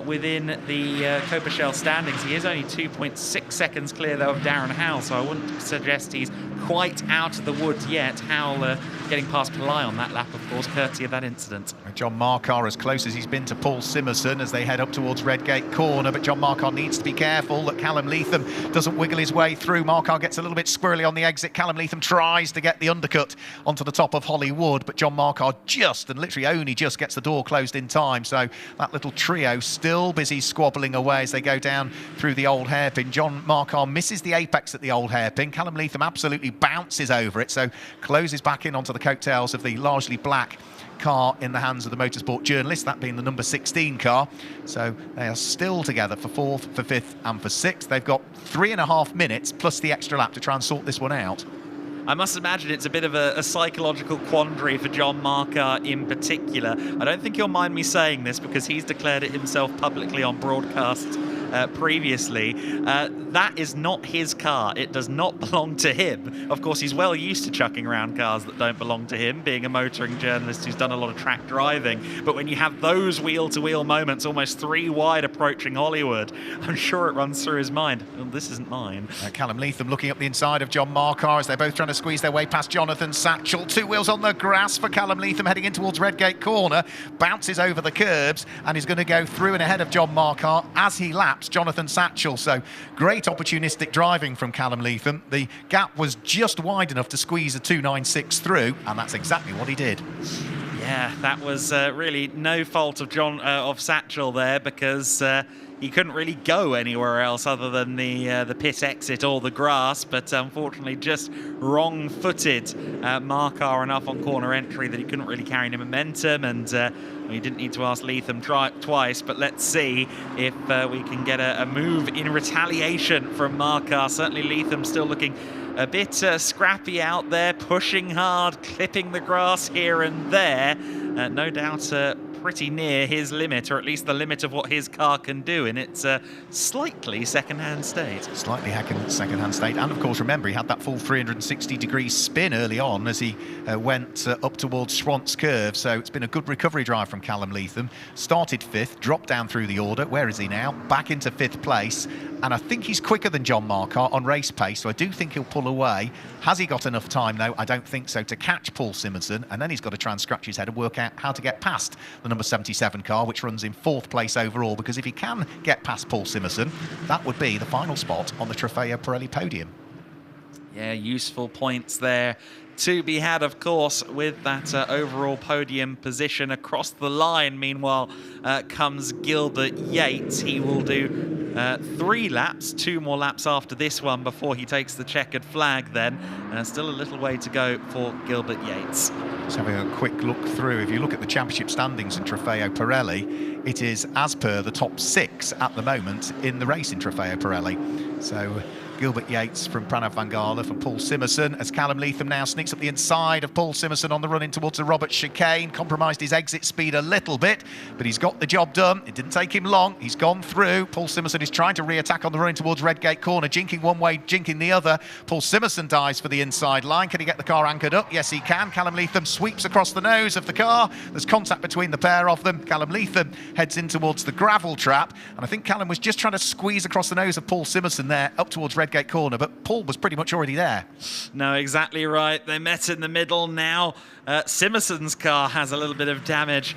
within the Copa Shell standings. He is only 2.6 seconds clear, though, of Darren Howell, so I wouldn't suggest he's quite out of the woods yet. Howell getting past Pillai on that lap, of course, courtesy of that incident. John Marquardt as close as he's been to Paul Simerson as they head up towards Redgate Corner, but John Marquardt needs to be careful that Callum Leatham doesn't wiggle his way through. Marquardt gets a little bit squirrely on the exit. Callum Leatham tries to get the undercut onto the top of Hollywood, but John Marquardt just and literally only just gets the door closed in time. So that little trio still busy squabbling away as they go down through the old hairpin. John Marquardt misses the apex at the old hairpin. Callum Leatham absolutely bounces over it, so closes back in onto the coattails of the largely black car in the hands of the motorsport journalist, that being the number 16 car. So they are still together for 4th, for 5th and for 6th. They've got 3.5 minutes plus the extra lap to try and sort this one out. I must imagine it's a bit of a psychological quandary for John Marquardt in particular. I don't think he'll mind me saying this because he's declared it himself publicly on broadcast previously. That is not his car. It does not belong to him. Of course, he's well used to chucking around cars that don't belong to him, being a motoring journalist who's done a lot of track driving. But when you have those wheel-to-wheel moments, almost 3 wide approaching Hollywood, I'm sure it runs through his mind, well, this isn't mine. Callum Leatham looking up the inside of John Marquardt as they're both trying to squeeze their way past Jonathan Satchel. 2 wheels on the grass for Callum Leatham heading in towards Redgate Corner. Bounces over the curbs and is going to go through and ahead of John Marquardt as he laps Jonathan Satchel. So great opportunistic driving from Callum Leatham. The gap was just wide enough to squeeze a 296 through, and that's exactly what he did. Yeah, that was really no fault of of Satchel there, because he couldn't really go anywhere else other than the pit exit or the grass, but unfortunately just wrong-footed Markar enough on corner entry that he couldn't really carry any momentum, and we didn't need to ask Leatham twice, but let's see if we can get a move in retaliation from Markar. Certainly Leatham still looking a bit scrappy out there, pushing hard, clipping the grass here and there. No doubt pretty near his limit, or at least the limit of what his car can do in its slightly second-hand state. Slightly second-hand state. And, of course, remember, he had that full 360-degree spin early on as he went up towards Schwant's curve. So it's been a good recovery drive from Callum Leatham. Started 5th, dropped down through the order. Where is he now? Back into 5th place. And I think he's quicker than John Markar on race pace, so I do think he'll pull away. Has he got enough time, though? I don't think so, to catch Paul Simonson, and then he's got to try and scratch his head and work out how to get past the number 77 car, which runs in 4th place overall, because if he can get past Paul Simonson, that would be the final spot on the Trofeo Pirelli podium. Yeah, useful points there to be had, of course, with that overall podium position across the line. Meanwhile, comes Gilbert Yates. He will do 3 laps, 2 more laps after this one before he takes the checkered flag then. Still a little way to go for Gilbert Yates. Just having a quick look through, if you look at the championship standings in Trofeo Pirelli, it is as per the top 6 at the moment in the race in Trofeo Pirelli. So Gilbert Yates from Pranav Van Gala, from Paul Simonson, as Callum Leatham now sneaks up the inside of Paul Simonson on the run in towards the Robert chicane, compromised his exit speed a little bit, but he's got the job done. It didn't take him long. He's gone through. Paul Simonson is trying to re-attack on the run in towards Redgate corner, jinking one way, jinking the other. Paul Simonson dives for the inside line. Can he get the car anchored up? Yes, he can. Callum Leatham sweeps across the nose of the car. There's contact between the pair of them. Callum Leatham heads in towards the gravel trap, and I think Callum was just trying to squeeze across the nose of Paul Simonson there up towards Redgate corner, but Paul was pretty much already there. No, exactly right. They met in the middle. Now Simonson's car has a little bit of damage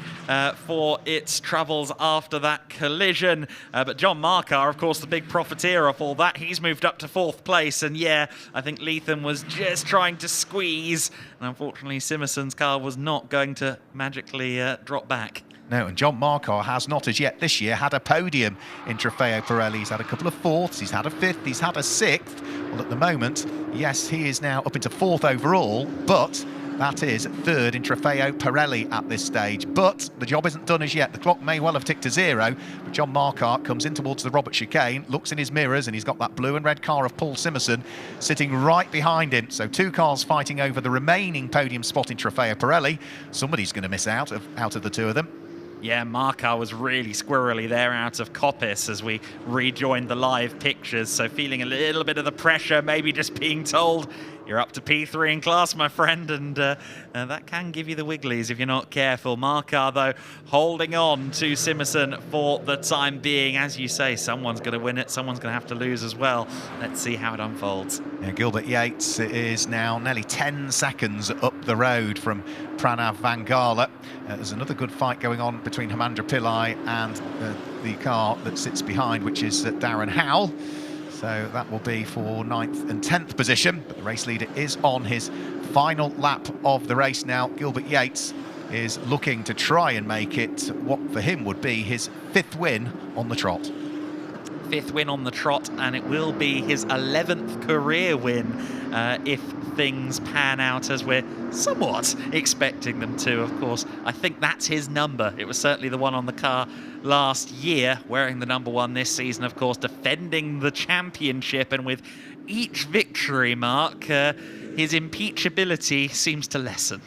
for its troubles after that collision. But John Markar, of course, the big profiteer of all that, he's moved up to 4th place. And yeah, I think Leatham was just trying to squeeze. And unfortunately, Simonson's car was not going to magically drop back. No, and John Markar has not as yet this year had a podium in Trofeo Pirelli. He's had a couple of 4ths, he's had a 5th, he's had a 6th. Well, at the moment, yes, he is now up into 4th overall, but that is 3rd in Trofeo Pirelli at this stage. But the job isn't done as yet. The clock may well have ticked to 0, but John Markar comes in towards the Robert chicane, looks in his mirrors, and he's got that blue and red car of Paul Simonson sitting right behind him. So 2 cars fighting over the remaining podium spot in Trofeo Pirelli. Somebody's going to miss out of the 2 of them. Yeah, Markar was really squirrely there out of Coppice as we rejoined the live pictures. So feeling a little bit of the pressure, maybe just being told, you're up to P3 in class, my friend, and that can give you the wigglies if you're not careful. Markar, though, holding on to Simonson for the time being. As you say, someone's going to win it, someone's going to have to lose as well. Let's see how it unfolds. Yeah, Gilbert Yates is now nearly 10 seconds up the road from Pranav Van Gala. There's another good fight going on between Hemandra Pillai and the car that sits behind, which is Darren Howell. So that will be for 9th and 10th position. But the race leader is on his final lap of the race now. Gilbert Yates is looking to try and make it what for him would be his 5th win on the trot. 5th win on the trot, and it will be his 11th career win if things pan out as we're somewhat expecting them to, of course. I think that's his number. It was certainly the one on the car last year, wearing the number 1 this season, of course, defending the championship, and with each victory, Mark, his impeachability seems to lessen.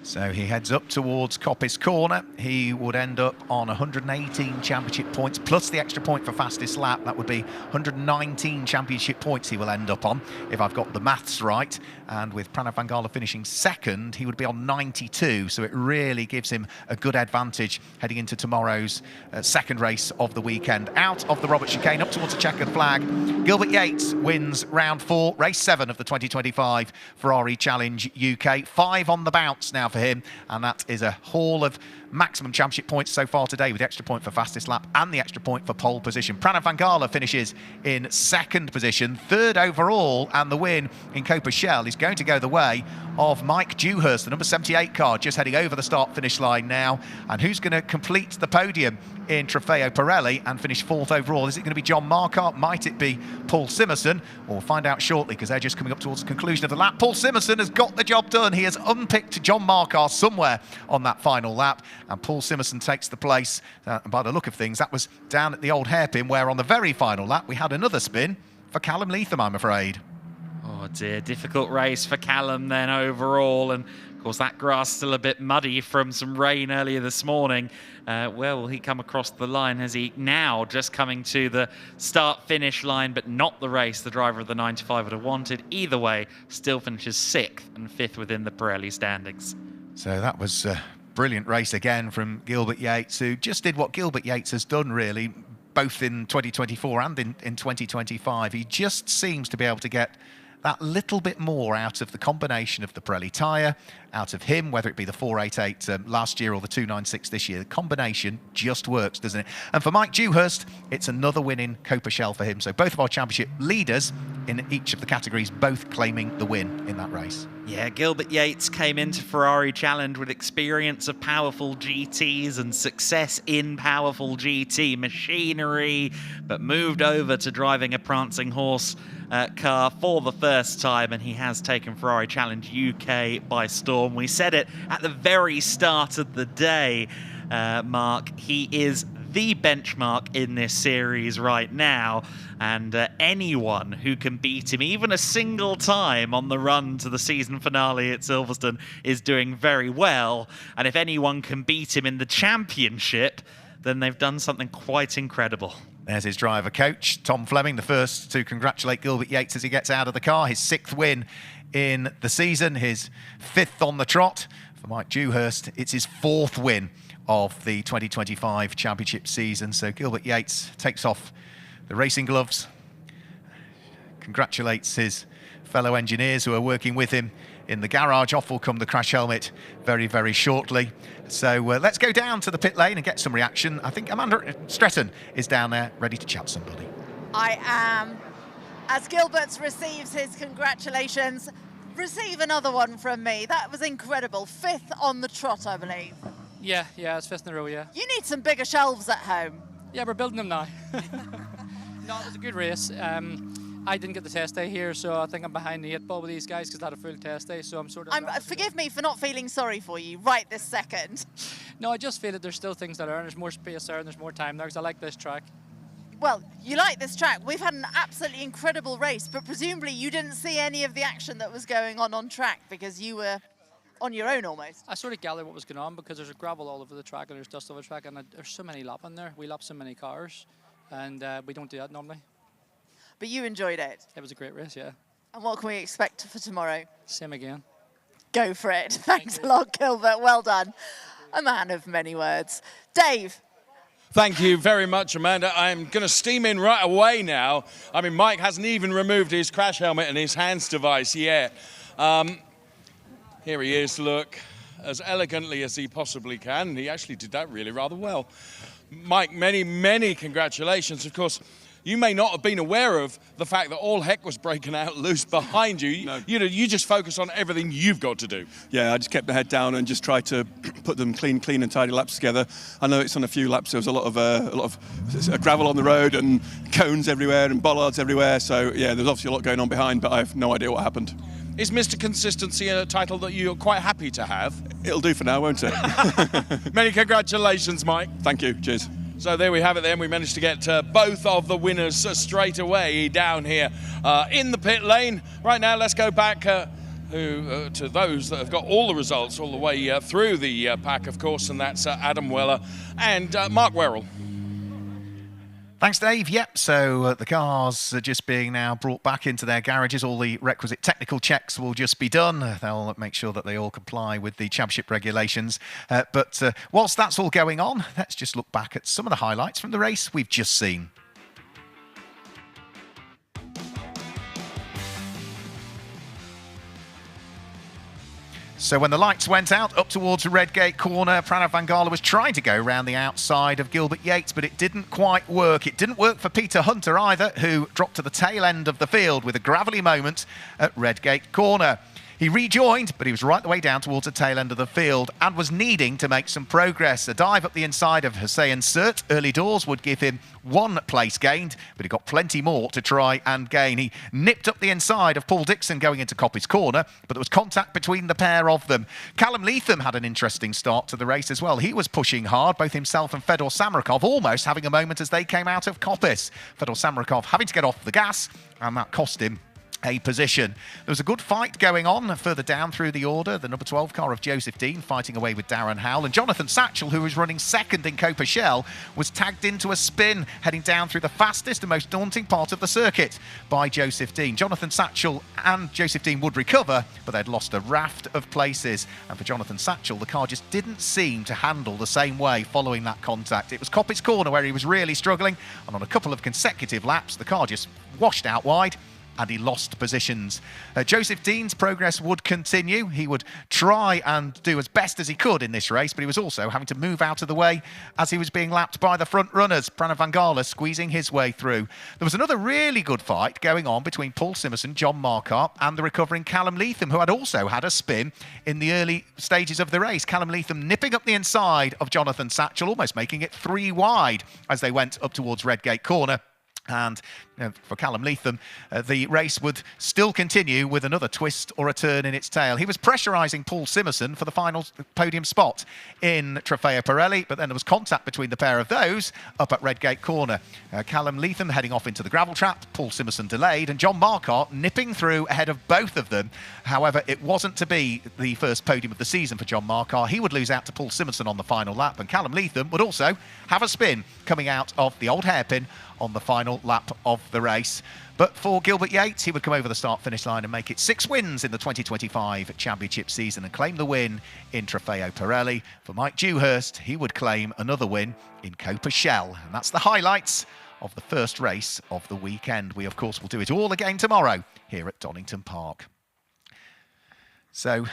So he heads up towards Coppice corner. He would end up on 118 championship points plus the extra point for fastest lap. That would be 119 championship points he will end up on, if I've got the maths right. And with Pranav Van Gala finishing 2nd, he would be on 92. So it really gives him a good advantage heading into tomorrow's 2nd race of the weekend. Out of the Robert chicane, up towards the checkered flag. Gilbert Yates wins round 4, race 7 of the 2025 Ferrari Challenge UK. 5 on the bounce now for him, and that is a haul of maximum championship points so far today, with the extra point for fastest lap and the extra point for pole position. Pranav Vangala finishes in 2nd position, 3rd overall, and the win in Copa-Shell is going to go the way of Mike Dewhurst, the number 78 car, just heading over the start-finish line now. And who's going to complete the podium in Trofeo Pirelli and finish 4th overall? Is it going to be John Marquardt? Might it be Paul Simerson? We'll find out shortly, because they're just coming up towards the conclusion of the lap. Paul Simerson has got the job done. He has unpicked John Marquardt somewhere on that final lap, and Paul Simerson takes the place. And by the look of things, that was down at the old hairpin, where on the very final lap we had another spin for Callum Leatham, I'm afraid. Oh dear, difficult race for Callum then overall, and of course that grass still a bit muddy from some rain earlier this morning. Where will he come across the line? Has he now just coming to the start-finish line, but not the race the driver of the 95 would have wanted? Either way, still finishes 6th and 5th within the Pirelli standings. So that was a brilliant race again from Gilbert Yates, who just did what Gilbert Yates has done really, both in 2024 and in 2025. He just seems to be able to get that little bit more out of the combination of the Pirelli tyre, out of him, whether it be the 488 last year or the 296 this year. The combination just works, doesn't it? And for Mike Dewhurst, it's another win in Copa-Shell for him. So both of our championship leaders in each of the categories, both claiming the win in that race. Yeah, Gilbert Yates came into Ferrari Challenge with experience of powerful GTs and success in powerful GT machinery, but moved over to driving a prancing horse car for the first time, and he has taken Ferrari Challenge UK by storm. We said it at the very start of the day, Mark. He is the benchmark in this series right now, and anyone who can beat him even a single time on the run to the season finale at Silverstone is doing very well. And if anyone can beat him in the championship, then they've done something quite incredible. There's his driver coach, Tom Fleming, the first to congratulate Gilbert Yates as he gets out of the car. His 6th win in the season, his 5th on the trot. For Mike Dewhurst, it's his 4th win of the 2025 championship season. So Gilbert Yates takes off the racing gloves, congratulates his fellow engineers who are working with him in the garage. Off will come the crash helmet very, very shortly. So let's go down to the pit lane and get some reaction. I think Amanda Stretton is down there ready to chat somebody. I am. As Gilbert receives his congratulations, receive another one from me. That was incredible. 5th on the trot, I believe. Yeah, it's 5th in a row, yeah. You need some bigger shelves at home. Yeah, we're building them now. No, it was a good race. I didn't get the test day here, so I think I'm behind the 8 ball with these guys because I had a full test day, so I'm sort of... Forgive me for not feeling sorry for you right this second. No, I just feel that there's still things that are, and there's more space there and there's more time there because I like this track. Well, you like this track. We've had an absolutely incredible race, but presumably you didn't see any of the action that was going on track because you were on your own almost. I sort of gathered what was going on because there's a gravel all over the track and there's dust over the track, and there's so many lapping there. We lap so many cars, and we don't do that normally. But you enjoyed it. It was a great race, yeah. And what can we expect for tomorrow? Same again. Go for it. Thanks a lot, Gilbert. Well done. A man of many words. Dave. Thank you very much, Amanda. I'm going to steam in right away now. I mean, Mike hasn't even removed his crash helmet and his hands device yet. Here he is, look, as elegantly as he possibly can. He actually did that really rather well. Mike, many, many congratulations. Of course, you may not have been aware of the fact that all heck was breaking out loose behind you. No. You just focus on everything you've got to do. Yeah, I just kept my head down and just tried to put them clean and tidy laps together. I know it's on a few laps. There was a lot of gravel on the road and cones everywhere and bollards everywhere. So yeah, there's obviously a lot going on behind, but I have no idea what happened. Is Mr. Consistency a title that you're quite happy to have? It'll do for now, won't it? Many congratulations, Mike. Thank you. Cheers. So there we have it then. We managed to get both of the winners straight away down here in the pit lane. Right now, let's go back to those that have got all the results all the way through the pack, of course, and that's Adam Weller and Mark Werrell. Thanks, Dave. Yep, so the cars are just being now brought back into their garages. All the requisite technical checks will just be done. They'll make sure that they all comply with the championship regulations. But whilst that's all going on, let's just look back at some of the highlights from the race we've just seen. So So when the lights went out up towards Redgate Corner, Pranav Vangala was trying to go round the outside of Gilbert Yates, but it didn't quite work. It didn't work for Peter Hunter either, who dropped to the tail end of the field with a gravelly moment at Redgate Corner. He rejoined, but he was right the way down towards the tail end of the field and was needing to make some progress. A dive up the inside of Hussein Sert early doors would give him 1 place gained, but he got plenty more to try and gain. He nipped up the inside of Paul Dixon going into Coppice Corner, but there was contact between the pair of them. Callum Leatham had an interesting start to the race as well. He was pushing hard, both himself and Fedor Samrakov almost having a moment as they came out of Coppice. Fedor Samrakov having to get off the gas, and that cost him a position. There was a good fight going on further down through the order. The number 12 car of Joseph Dean fighting away with Darren Howell, and Jonathan Satchell, who was running second in Copa Shell, was tagged into a spin heading down through the fastest and most daunting part of the circuit by Joseph Dean. Jonathan Satchell and Joseph Dean would recover, but they'd lost a raft of places, and for Jonathan Satchell the car just didn't seem to handle the same way following that contact. It was Coppice Corner where he was really struggling, and on a couple of consecutive laps the car just washed out wide and he lost positions. Joseph Dean's progress would continue. He would try and do as best as he could in this race, but he was also having to move out of the way as he was being lapped by the front runners. Pranav Vangala squeezing his way through. There was another really good fight going on between Paul Simerson, John Marquardt and the recovering Callum Leatham, who had also had a spin in the early stages of the race. Callum Leatham nipping up the inside of Jonathan Satchell, almost making it 3 wide as they went up towards Redgate Corner. And for Callum Leatham, the race would still continue with another twist or a turn in its tail. He was pressurising Paul Simerson for the final podium spot in Trofeo Pirelli, but then there was contact between the pair of those up at Redgate Corner. Callum Leatham heading off into the gravel trap, Paul Simerson delayed, and John Marquardt nipping through ahead of both of them. However, it wasn't to be the first podium of the season for John Marquardt. He would lose out to Paul Simerson on the final lap, and Callum Leatham would also have a spin coming out of the old hairpin on the final lap of the race. But for Gilbert Yates, he would come over the start-finish line and make it 6 wins in the 2025 championship season and claim the win in Trofeo Pirelli. For Mike Dewhurst, he would claim another win in Copa Shell. And that's the highlights of the first race of the weekend. We, of course, will do it all again tomorrow here at Donington Park. So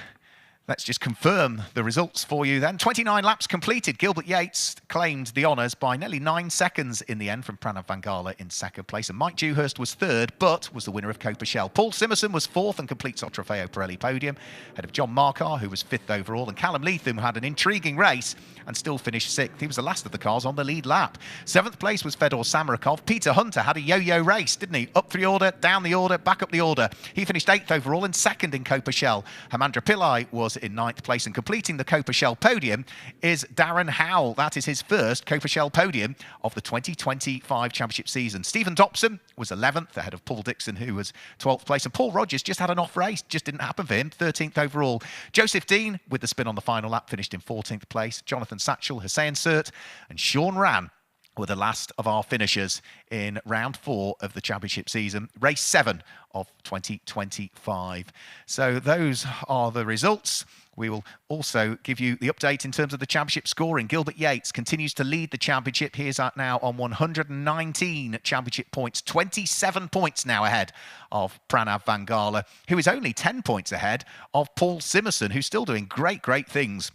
let's just confirm the results for you then. 29 laps completed. Gilbert Yates claimed the honours by nearly 9 seconds in the end from Pranav Vangala in second place. And Mike Dewhurst was third, but was the winner of Copa Shell. Paul Simerson was fourth and completes our Trofeo Pirelli podium, ahead of John Marquardt, who was fifth overall. And Callum Leatham had an intriguing race and still finished sixth. He was the last of the cars on the lead lap. Seventh place was Fedor Samrakov. Peter Hunter had a yo-yo race, didn't he? Up the order, down the order, back up the order. He finished eighth overall and second in Copa Shell. Hemandra Pillai was in ninth place, and completing the Copa Shell podium is Darren Howell. That is his first Copa Shell podium of the 2025 championship season. Stephen Dobson was 11th ahead of Paul Dixon, who was 12th place, and Paul Rogers just had an off race, just didn't happen for him, 13th overall. Joseph Dean, with the spin on the final lap, finished in 14th place. Jonathan Satchell, Hussein Sert and Sean Rann were the last of our finishers in round 4 of the championship season, race 7 of 2025. So those are the results. We will also give you the update in terms of the championship scoring. Gilbert Yates continues to lead the championship. He is at now on 119 championship points, 27 points now ahead of Pranav Vangala, who is only 10 points ahead of Paul Simerson, who's still doing great things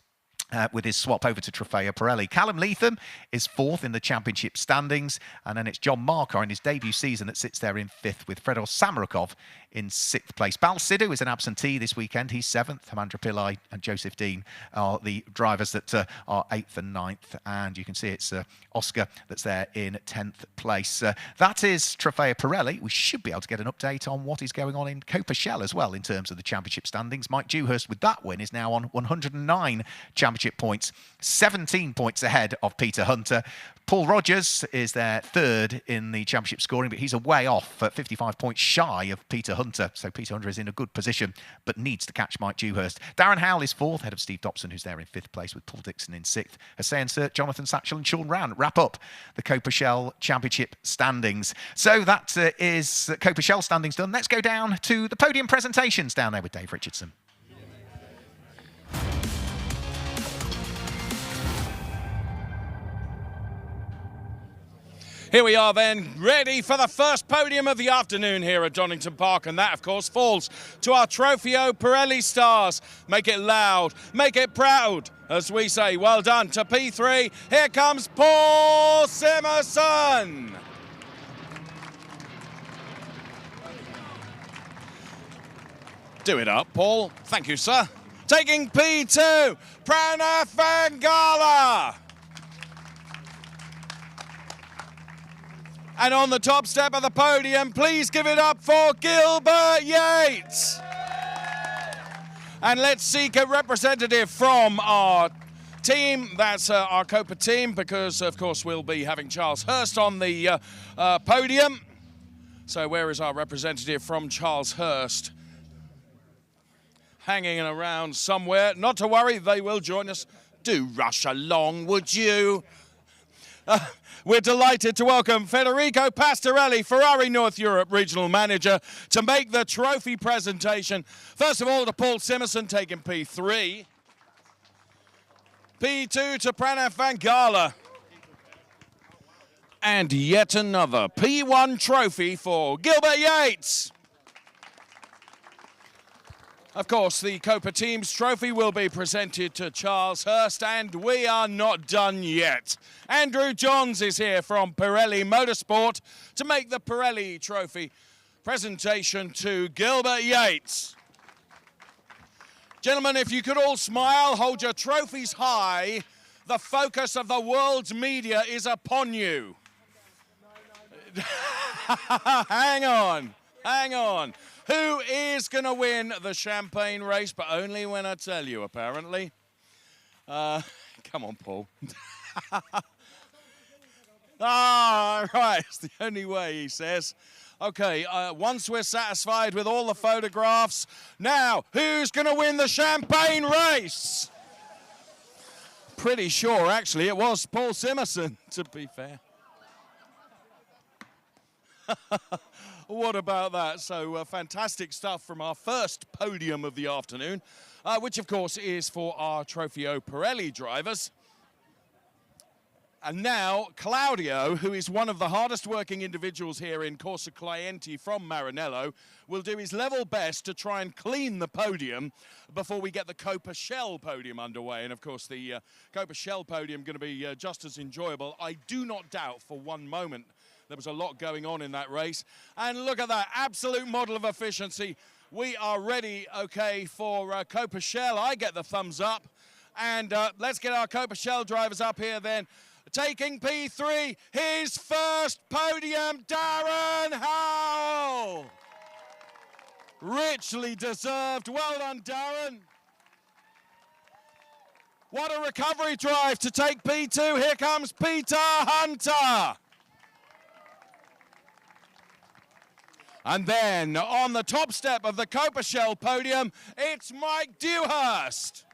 with his swap over to Trofeo Pirelli. Callum Leatham is 4th in the championship standings, and then it's John Marquardt in his debut season that sits there in 5th, with Fedor Samrakov in 6th place. Bal Sidhu is an absentee this weekend. He's 7th. Hemandra Pillai and Joseph Dean are the drivers that are 8th and 9th, and you can see it's Oscar that's there in 10th place. That is Trofeo Pirelli. We should be able to get an update on what is going on in Copa Shell as well in terms of the championship standings. Mike Dewhurst with that win is now on 109 championship points, 17 points ahead of Peter Hunter. Paul Rogers is there 3rd in the championship scoring, but he's a way off, 55 points shy of Peter Hunter. So Peter Hunter is in a good position, but needs to catch Mike Dewhurst. Darren Howell is 4th, ahead of Steve Dobson, who's there in 5th place, with Paul Dixon in 6th. Hussein Sert, Jonathan Satchell and Sean Rann wrap up the Copa Shell championship standings. So that is Copa Shell standings done. Let's go down to the podium presentations down there with Dave Richardson. Here we are then, ready for the first podium of the afternoon here at Donington Park, and that, of course, falls to our Trofeo Pirelli stars. Make it loud, make it proud, as we say. Well done to P3. Here comes Paul Simerson. Do it up, Paul. Thank you, sir. Taking P2, Pranav Vangala. And on the top step of the podium, please give it up for Gilbert Yates. And let's seek a representative from our team. That's our Copa team, because, of course, we'll be having Charles Hurst on the podium. So where is our representative from Charles Hurst? Hanging around somewhere. Not to worry, they will join us. Do rush along, would you? We're delighted to welcome Federico Pastorelli, Ferrari North Europe Regional Manager, to make the trophy presentation. First of all, to Paul Simerson, taking P3. P2 to Pranav Vangala. And yet another P1 trophy for Gilbert Yates. Of course, the Copa Team's trophy will be presented to Charles Hurst, and we are not done yet. Andrew Johns is here from Pirelli Motorsport to make the Pirelli trophy presentation to Gilbert Yates. Gentlemen, if you could all smile, hold your trophies high. The focus of the world's media is upon you. Hang on, hang on. Who is going to win the champagne race? But only when I tell you, apparently. Come on, Paul. Right, it's the only way, he says. Okay, once we're satisfied with all the photographs, now, who's going to win the champagne race? Pretty sure, actually, it was Paul Simerson, to be fair. What about that? So fantastic stuff from our first podium of the afternoon, which of course is for our Trofeo Pirelli drivers. And now Claudio, who is one of the hardest working individuals here in Corsa Clienti from Maranello, will do his level best to try and clean the podium before we get the Copa Shell podium underway. And of course the Copa Shell podium going to be just as enjoyable. I do not doubt for one moment there was a lot going on in that race. And look at that, absolute model of efficiency. We are ready, okay, for Copa Shell. I get the thumbs up. And let's get our Copa Shell drivers up here then. Taking P3, his first podium, Darren Howell. Richly deserved. Well done, Darren. What a recovery drive to take P2. Here comes Peter Hunter. And then on the top step of the Copa Shell podium, it's Mike Dewhurst.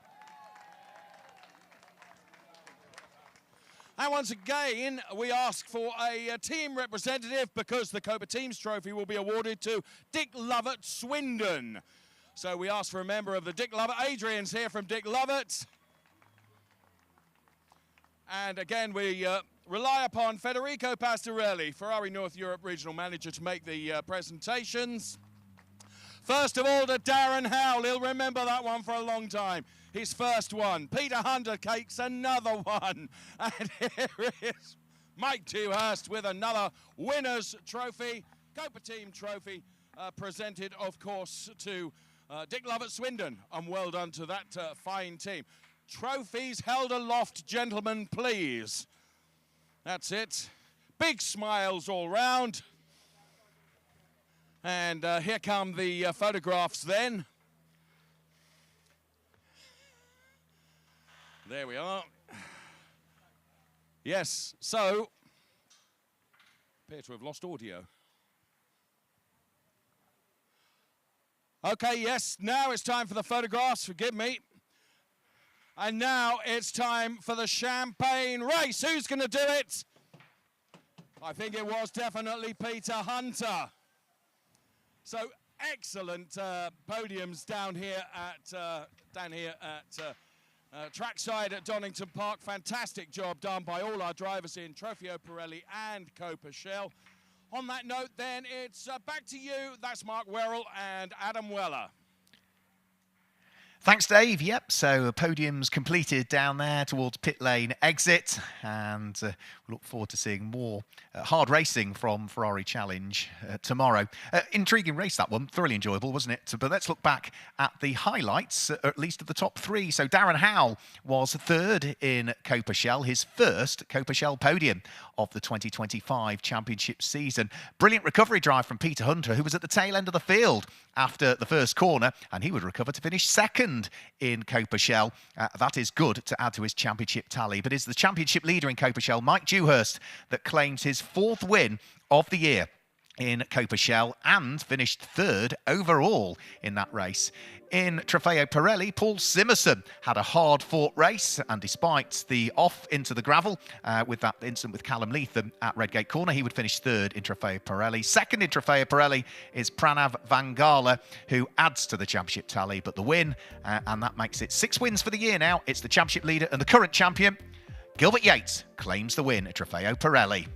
And once again, we ask for a team representative, because the Copa Teams trophy will be awarded to Dick Lovett Swindon. So we ask for a member of the Dick Lovett. Adrian's here from Dick Lovett. And again, we rely upon Federico Pastorelli, Ferrari North Europe Regional Manager, to make the presentations. First of all, to Darren Howell. He'll remember that one for a long time. His first one. Peter Hunter takes another one. And here is Mike Dewhurst with another winner's trophy, Copa Team trophy, presented, of course, to Dick Lovett Swindon. And well done to that fine team. Trophies held aloft, gentlemen, please. That's it. Big smiles all round. And here come the photographs then. There we are. Yes, so, appear to have lost audio. Okay, yes, now it's time for the photographs, forgive me. And now it's time for the champagne race. Who's going to do it? I think it was definitely Peter Hunter. So excellent podiums down here at Trackside at Donington Park, fantastic job done by all our drivers in Trofeo Pirelli and Copa Shell. On that note, then, it's back to you. That's Mark Werrell and Adam Weller. Thanks, Dave. Yep, so podium's completed down there towards pit lane exit, and we look forward to seeing more hard racing from Ferrari Challenge tomorrow. Intriguing race, that one. Thoroughly enjoyable, wasn't it? But let's look back at the highlights, at least of the top three. So Darren Howell was third in Copa Shell, his first Copa Shell podium of the 2025 championship season. Brilliant recovery drive from Peter Hunter, who was at the tail end of the field after the first corner, and he would recover to finish second in Copa Shell. That is good to add to his championship tally, but it's the championship leader in Copa Shell, Mike Dewhurst, that claims his fourth win of the year in Copa Shell and finished third overall in that race. In Trofeo Pirelli, Paul Simerson had a hard-fought race, and despite the off into the gravel with that incident with Callum Leatham at Redgate Corner, he would finish third in Trofeo Pirelli. Second in Trofeo Pirelli is Pranav Vangala, who adds to the championship tally, but the win, and that makes it 6 wins for the year now. It's the championship leader and the current champion, Gilbert Yates, claims the win at Trofeo Pirelli.